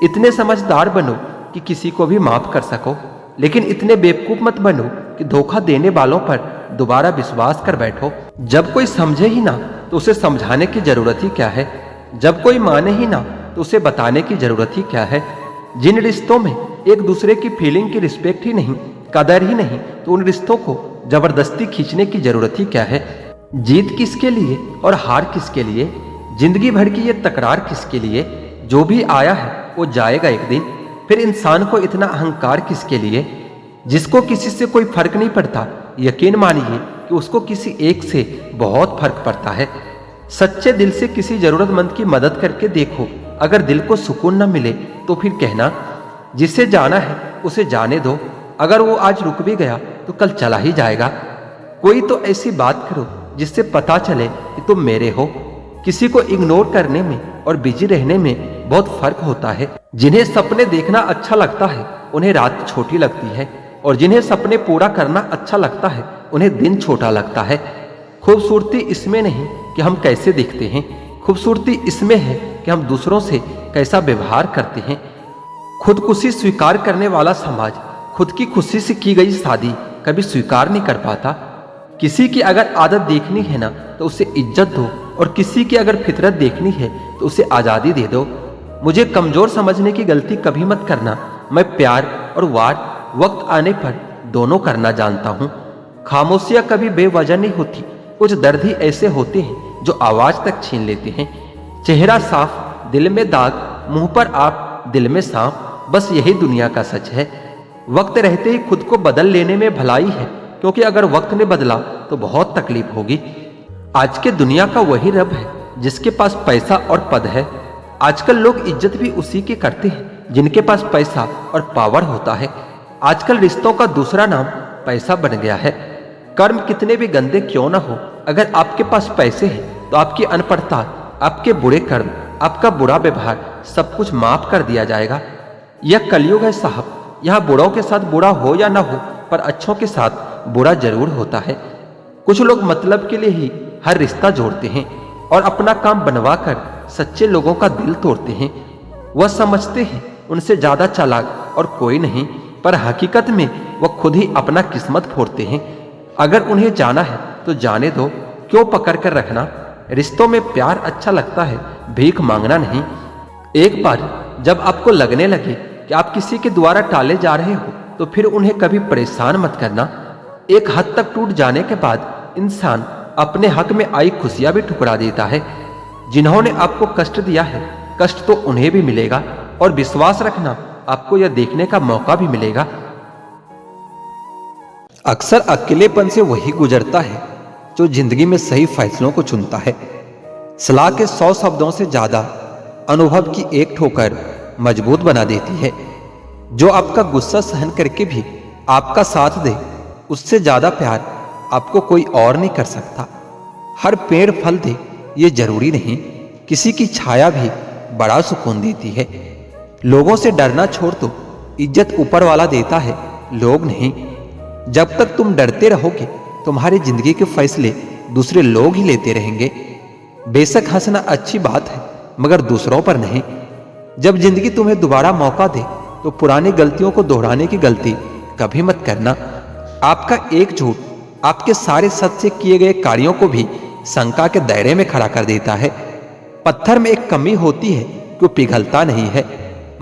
इतने समझदार बनो कि किसी को भी माफ कर सको, लेकिन इतने बेवकूफ मत बनो कि धोखा देने वालों पर दोबारा विश्वास कर बैठो। जब कोई समझे ही ना तो उसे समझाने की जरूरत ही क्या है। जब कोई माने ही ना तो उसे बताने की जरूरत ही क्या है। जिन रिश्तों में एक दूसरे की फीलिंग की रिस्पेक्ट ही नहीं, कदर ही नहीं, तो उन रिश्तों को जबरदस्ती खींचने की जरूरत ही क्या है। जीत किसके लिए और हार किसके लिए, जिंदगी भर की ये तकरार किसके लिए। जो भी आया है वो जाएगा एक दिन। फिर इंसान को इतना अहंकार किसके लिए, जिसको किसी से कोई फर्क नहीं पड़ता। यकीन मानिए कि उसको किसी एक से बहुत फर्क पड़ता है। सच्चे दिल से किसी जरूरतमंद की मदद करके देखो, अगर दिल को सुकून न मिले तो फिर कहना जिसे जाना है उसे जाने दो। अगर वो आज रुक भी गया तो कल चला ही जाएगा। कोई तो ऐसी बात करो जिससे पता चले कि तुम मेरे हो। किसी को इग्नोर करने में और बिजी रहने में बहुत फर्क होता है। जिन्हें सपने देखना अच्छा लगता है उन्हें रात छोटी लगती है, और जिन्हें सपने पूरा करना अच्छा लगता है उन्हें दिन छोटा लगता है। खूबसूरती इसमें नहीं कि हम कैसे दिखते हैं, खूबसूरती इसमें है कि हम दूसरों से कैसा व्यवहार करते हैं। खुदकुशी स्वीकार करने वाला समाज खुद की खुशी से की गई शादी कभी स्वीकार नहीं कर पाता। किसी की अगर आदत देखनी है ना तो उसे इज्जत दो, और किसी की अगर फितरत देखनी है तो उसे आज़ादी दे दो। मुझे कमजोर समझने की गलती कभी मत करना। मैं प्यार और वार वक्त आने पर दोनों करना जानता हूँ। खामोशियाँ कभी बेवजह नहीं होती। कुछ दर्द ही ऐसे होते हैं जो आवाज तक छीन लेते हैं। चेहरा साफ, दिल में दाग, मुंह पर आप, दिल में सांप, बस यही दुनिया का सच है। वक्त रहते ही खुद को बदल लेने में भलाई है, क्योंकि अगर वक्त ने बदला तो बहुत तकलीफ होगी। आज के दुनिया का वही रब है जिसके पास पैसा और पद है। आजकल लोग इज्जत भी उसी की करते हैं जिनके पास पैसा और पावर होता है। आजकल रिश्तों का दूसरा नाम पैसा बन गया है। कर्म कितने भी गंदे क्यों ना हो, अगर आपके पास पैसे हैं तो आपकी अनपढ़ता, आपके बुरे कर्म, आपका बुरा व्यवहार सब कुछ माफ कर दिया जाएगा। यह कलयुग है साहब। यहाँ बुरों के साथ बुरा हो या ना हो, पर अच्छों के साथ बुरा जरूर होता है। कुछ लोग मतलब के लिए ही हर रिश्ता जोड़ते हैं और अपना काम बनवाकर सच्चे लोगों का दिल तोड़ते हैं। वह समझते हैं उनसे ज्यादा चालाक और कोई नहीं, पर हकीकत में वह खुद ही अपना किस्मत फोड़ते हैं। अगर उन्हें जाना है तो जाने दो, क्यों पकड़ कर रखना। रिश्तों में प्यार अच्छा लगता है, भीख मांगना नहीं। एक बार जब आपको लगने लगे कि आप किसी के द्वारा टाले जा रहे हो तो फिर उन्हें कभी परेशान मत करना। एक हद तक टूट जाने के बाद इंसान अपने हक में आई खुशियां भी ठुकरा देता है। जिन्होंने आपको कष्ट दिया है, कष्ट तो उन्हें भी मिलेगा, और विश्वास रखना, आपको यह देखने का मौका भी मिलेगा। अक्सर अकेलेपन से वही गुजरता है जो जिंदगी में सही फैसलों को चुनता है। सलाह के 100 शब्दों से ज्यादा अनुभव की एक ठोकर मजबूत बना देती है। जो आपका गुस्सा सहन करके भी आपका साथ दे, उससे ज्यादा प्यार आपको कोई और नहीं कर सकता। हर पेड़ फल दे ये जरूरी नहीं, किसी की छाया भी बड़ा सुकून देती है। लोगों से डरना छोड़ दो, इज्जत ऊपर वाला देता है, लोग नहीं। जब तक तुम डरते रहोगे तुम्हारी जिंदगी के फैसले दूसरे लोग ही लेते रहेंगे। बेशक हंसना अच्छी बात है, मगर दूसरों पर नहीं। जब जिंदगी तुम्हें दोबारा मौका दे तो पुरानी गलतियों को दोहराने की गलती कभी मत करना। आपका एक झूठ आपके सारे सच से किए गए कार्यों को भी शंका के दायरे में खड़ा कर देता है। पत्थर में एक कमी होती है कि वो पिघलता नहीं है,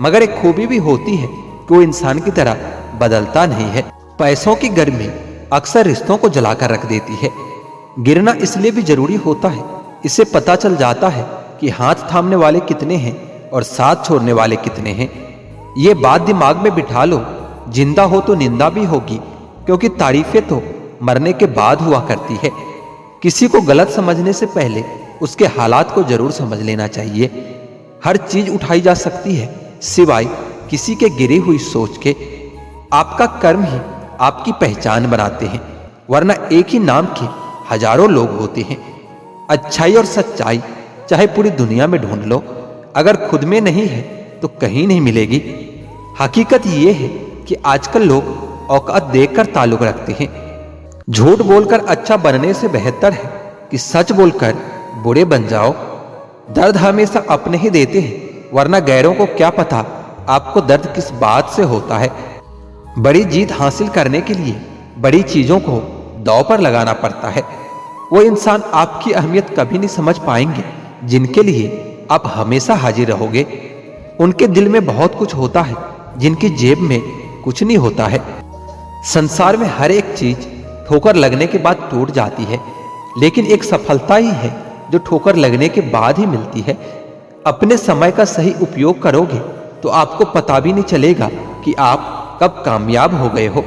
मगर एक खूबी भी होती है कि वो इंसान की तरह बदलता नहीं है। पैसों की गर्मी अक्सर रिश्तों को जलाकर रख देती है। गिरना इसलिए भी जरूरी होता है, इससे पता चल जाता है कि हाथ थामने वाले कितने हैं और साथ छोड़ने वाले कितने हैं। ये बात दिमाग में बिठा लो, जिंदा हो तो निंदा भी होगी, क्योंकि तारीफें तो मरने के बाद हुआ करती है। किसी को गलत समझने से पहले उसके हालात को जरूर समझ लेना चाहिए। हर चीज उठाई जा सकती है सिवाय किसी के गिरी हुई सोच के। आपका कर्म ही आपकी पहचान बनाते हैं, वरना एक ही नाम के हजारों लोग होते हैं। अच्छाई और सच्चाई चाहे पूरी दुनिया में ढूंढ लो, अगर खुद में नहीं है तो कहीं नहीं मिलेगी। हकीकत यह है कि आजकल लोग औकात देखकर ताल्लुक रखते हैं। झूठ बोलकर अच्छा बनने से बेहतर है कि सच बोलकर बुरे बन जाओ। दर्द हमेशा अपने ही देते हैं, वरना गैरों को क्या पता आपको दर्द किस बात से होता है। बड़ी जीत हासिल करने के लिए बड़ी चीजों को दांव पर लगाना पड़ता है। वो इंसान आपकी अहमियत कभी नहीं समझ पाएंगे जिनके लिए आप हमेशा हाजिर रहोगे। उनके दिल में बहुत कुछ होता है, जिनकी जेब में कुछ नहीं होता है। संसार में हर एक चीज ठोकर लगने के बाद टूट जाती है, लेकिन एक सफलता ही है जो ठोकर लगने के बाद ही मिलती है। अपने समय का सही उपयोग करोगे तो आपको पता भी नहीं चलेगा कि आप कब कामयाब हो गए हो।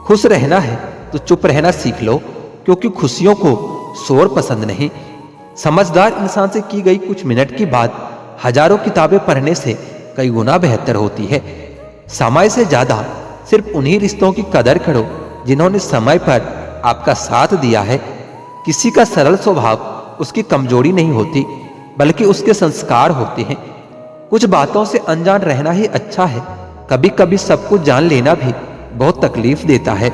खुश रहना है तो चुप रहना सीख लो, क्योंकि खुशियों को शोर पसंद नहीं। समझदार इंसान से की गई कुछ मिनट की बात हजारों किताबें पढ़ने से कई गुना बेहतर होती है। समय से ज्यादा सिर्फ उन्हीं रिश्तों की कदर करो जिन्होंने समय पर आपका साथ दिया है। किसी का सरल स्वभाव उसकी कमजोरी नहीं होती, बल्कि उसके संस्कार होते हैं। कुछ बातों से अनजान रहना ही अच्छा है। कभी कभी सब कुछ जान लेना भी बहुत तकलीफ देता है।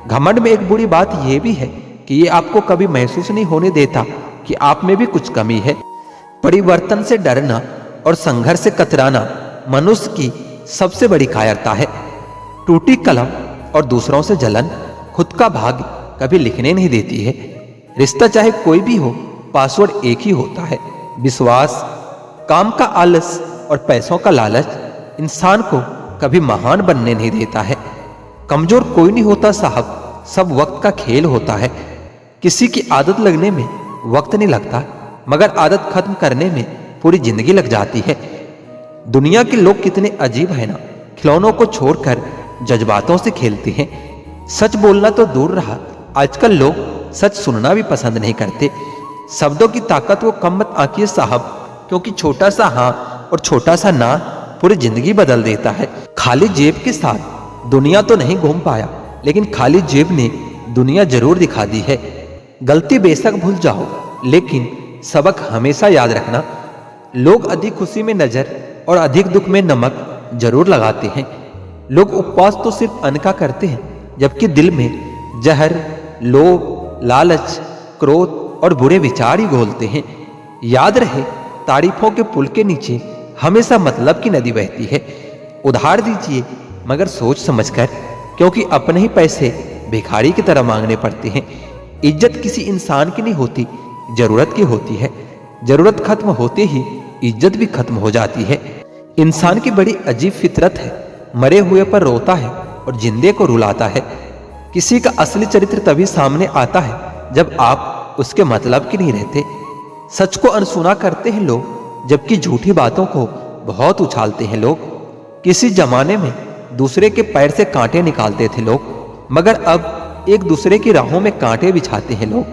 घमंड में एक बुरी बात यह भी है कि ये आपको कभी महसूस नहीं होने देता कि आप में भी कुछ कमी है। परिवर्तन से डरना और संघर्ष से कतराना मनुष्य की सबसे बड़ी कायरता है। टूटी कलम और दूसरों से जलन खुद का भाग्य कभी लिखने नहीं देती है। रिश्ता चाहे कोई भी हो, पासवर्ड एक ही होता है, विश्वास। काम का आलस और पैसों का लालच इंसान को कभी महान बनने नहीं देता है। कमजोर कोई नहीं होता साहब, सब वक्त का खेल होता है। किसी की आदत लगने में वक्त नहीं लगता, मगर आदत खत्म करने में पूरी जिंदगी लग जाती है। दुनिया के लोग कितने अजीब है ना, खिलौनों को छोड़कर जज्बातों से खेलते हैं। सच बोलना तो दूर रहा, आजकल लोग सच सुनना भी पसंद नहीं करते। शब्दों की ताकत वो कम मत आंकिए साहब, क्योंकि छोटा सा हाँ और छोटा सा ना पूरी जिंदगी बदल देता है। खाली जेब के साथ दुनिया तो नहीं घूम पाया, लेकिन खाली जेब ने दुनिया जरूर दिखा दी है। गलती बेशक भूल जाओ, लेकिन सबक हमेशा याद रखना। लोग अधिक खुशी में नजर और अधिक दुख में नमक जरूर लगाते हैं। लोग उपवास तो सिर्फ अन्न का करते हैं, जबकि दिल में जहर, लोभ, लालच, क्रोध और बुरे विचार ही घोलते हैं। याद रहे, तारीफों के पुल के नीचे हमेशा मतलब की नदी बहती है। उधार दीजिए मगर सोच समझकर, क्योंकि अपने ही पैसे भिखारी की तरह मांगने पड़ते हैं। इज्जत किसी इंसान की नहीं होती, जरूरत की होती है। जरूरत खत्म होते ही इज्जत भी खत्म हो जाती है। इंसान की बड़ी अजीब फितरत है, मरे हुए पर रोता है और जिंदे को रुलाता है। किसी का असली चरित्र तभी सामने आता है जब आप उसके मतलब की नहीं रहते। सच को अनसुना करते हैं लोग, जबकि झूठी बातों को बहुत उछालते हैं लोग। किसी जमाने में दूसरे के पैर से कांटे निकालते थे लोग, मगर अब एक दूसरे की राहों में कांटे बिछाते हैं लोग।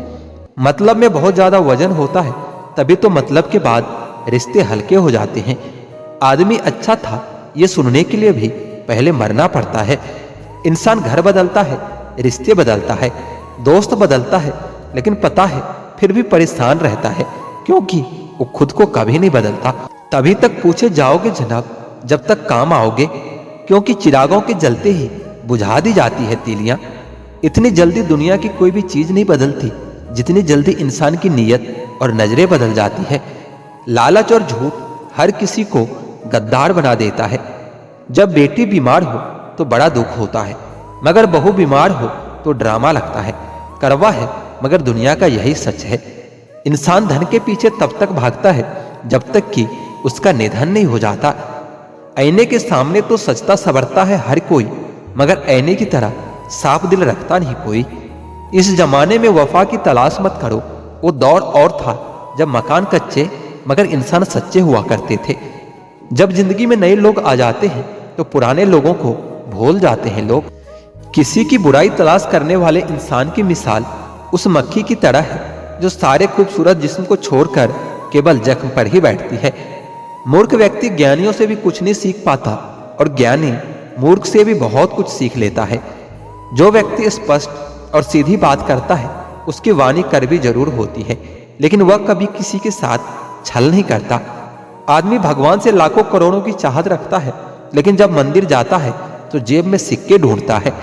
मतलब में बहुत ज्यादा वजन होता है, तभी तो मतलब के बाद रिश्ते हल्के हो जाते हैं। आदमी अच्छा था ये सुनने के लिए भी पहले मरना पड़ता है। इंसान घर बदलता है, रिश्ते बदलता है, दोस्त बदलता है, लेकिन पता है फिर भी परेशान रहता है, क्योंकि वो खुद को कभी नहीं बदलता। तभी तक पूछे जाओगे जनाब जब तक काम आओगे, क्योंकि चिरागों के जलते ही बुझा दी जाती है तीलियां। इतनी जल्दी दुनिया की कोई भी चीज नहीं बदलती जितनी जल्दी इंसान की नीयत और नजरें बदल जाती है। लालच और झूठ हर किसी को गद्दार बना देता है। जब बेटी बीमार हो तो बड़ा दुख होता है, मगर बहू बीमार हो तो ड्रामा लगता है। कड़वा है मगर दुनिया का यही सच है। इंसान धन के पीछे तब तक भागता है जब तक कि उसका निधन नहीं हो जाता। आईने के सामने तो सजता संवरता है हर कोई, मगर आईने की तरह साफ दिल रखता नहीं कोई। इस जमाने में वफा की तलाश मत करो। वो दौर और था जब मकान कच्चे मगर इंसान सच्चे हुआ करते थे। जब जिंदगी में नए लोग आ जाते हैं तो पुराने लोगों को भूल जाते हैं लोग। किसी की बुराई तलाश करने वाले इंसान की मिसाल उस मक्खी की तरह है जो सारे खूबसूरत जिस्म को छोड़कर केवल जख्म पर ही बैठती है। मूर्ख व्यक्ति ज्ञानियों से भी कुछ नहीं सीख पाता और ज्ञानी मूर्ख से भी बहुत कुछ सीख लेता है। जो व्यक्ति स्पष्ट और सीधी बात करता है उसकी वाणी कड़वी जरूर होती है, लेकिन वह कभी किसी के साथ छल नहीं करता। आदमी भगवान से लाखों करोड़ों की चाहत रखता है, लेकिन जब मंदिर जाता है तो जेब में सिक्के ढूंढता है।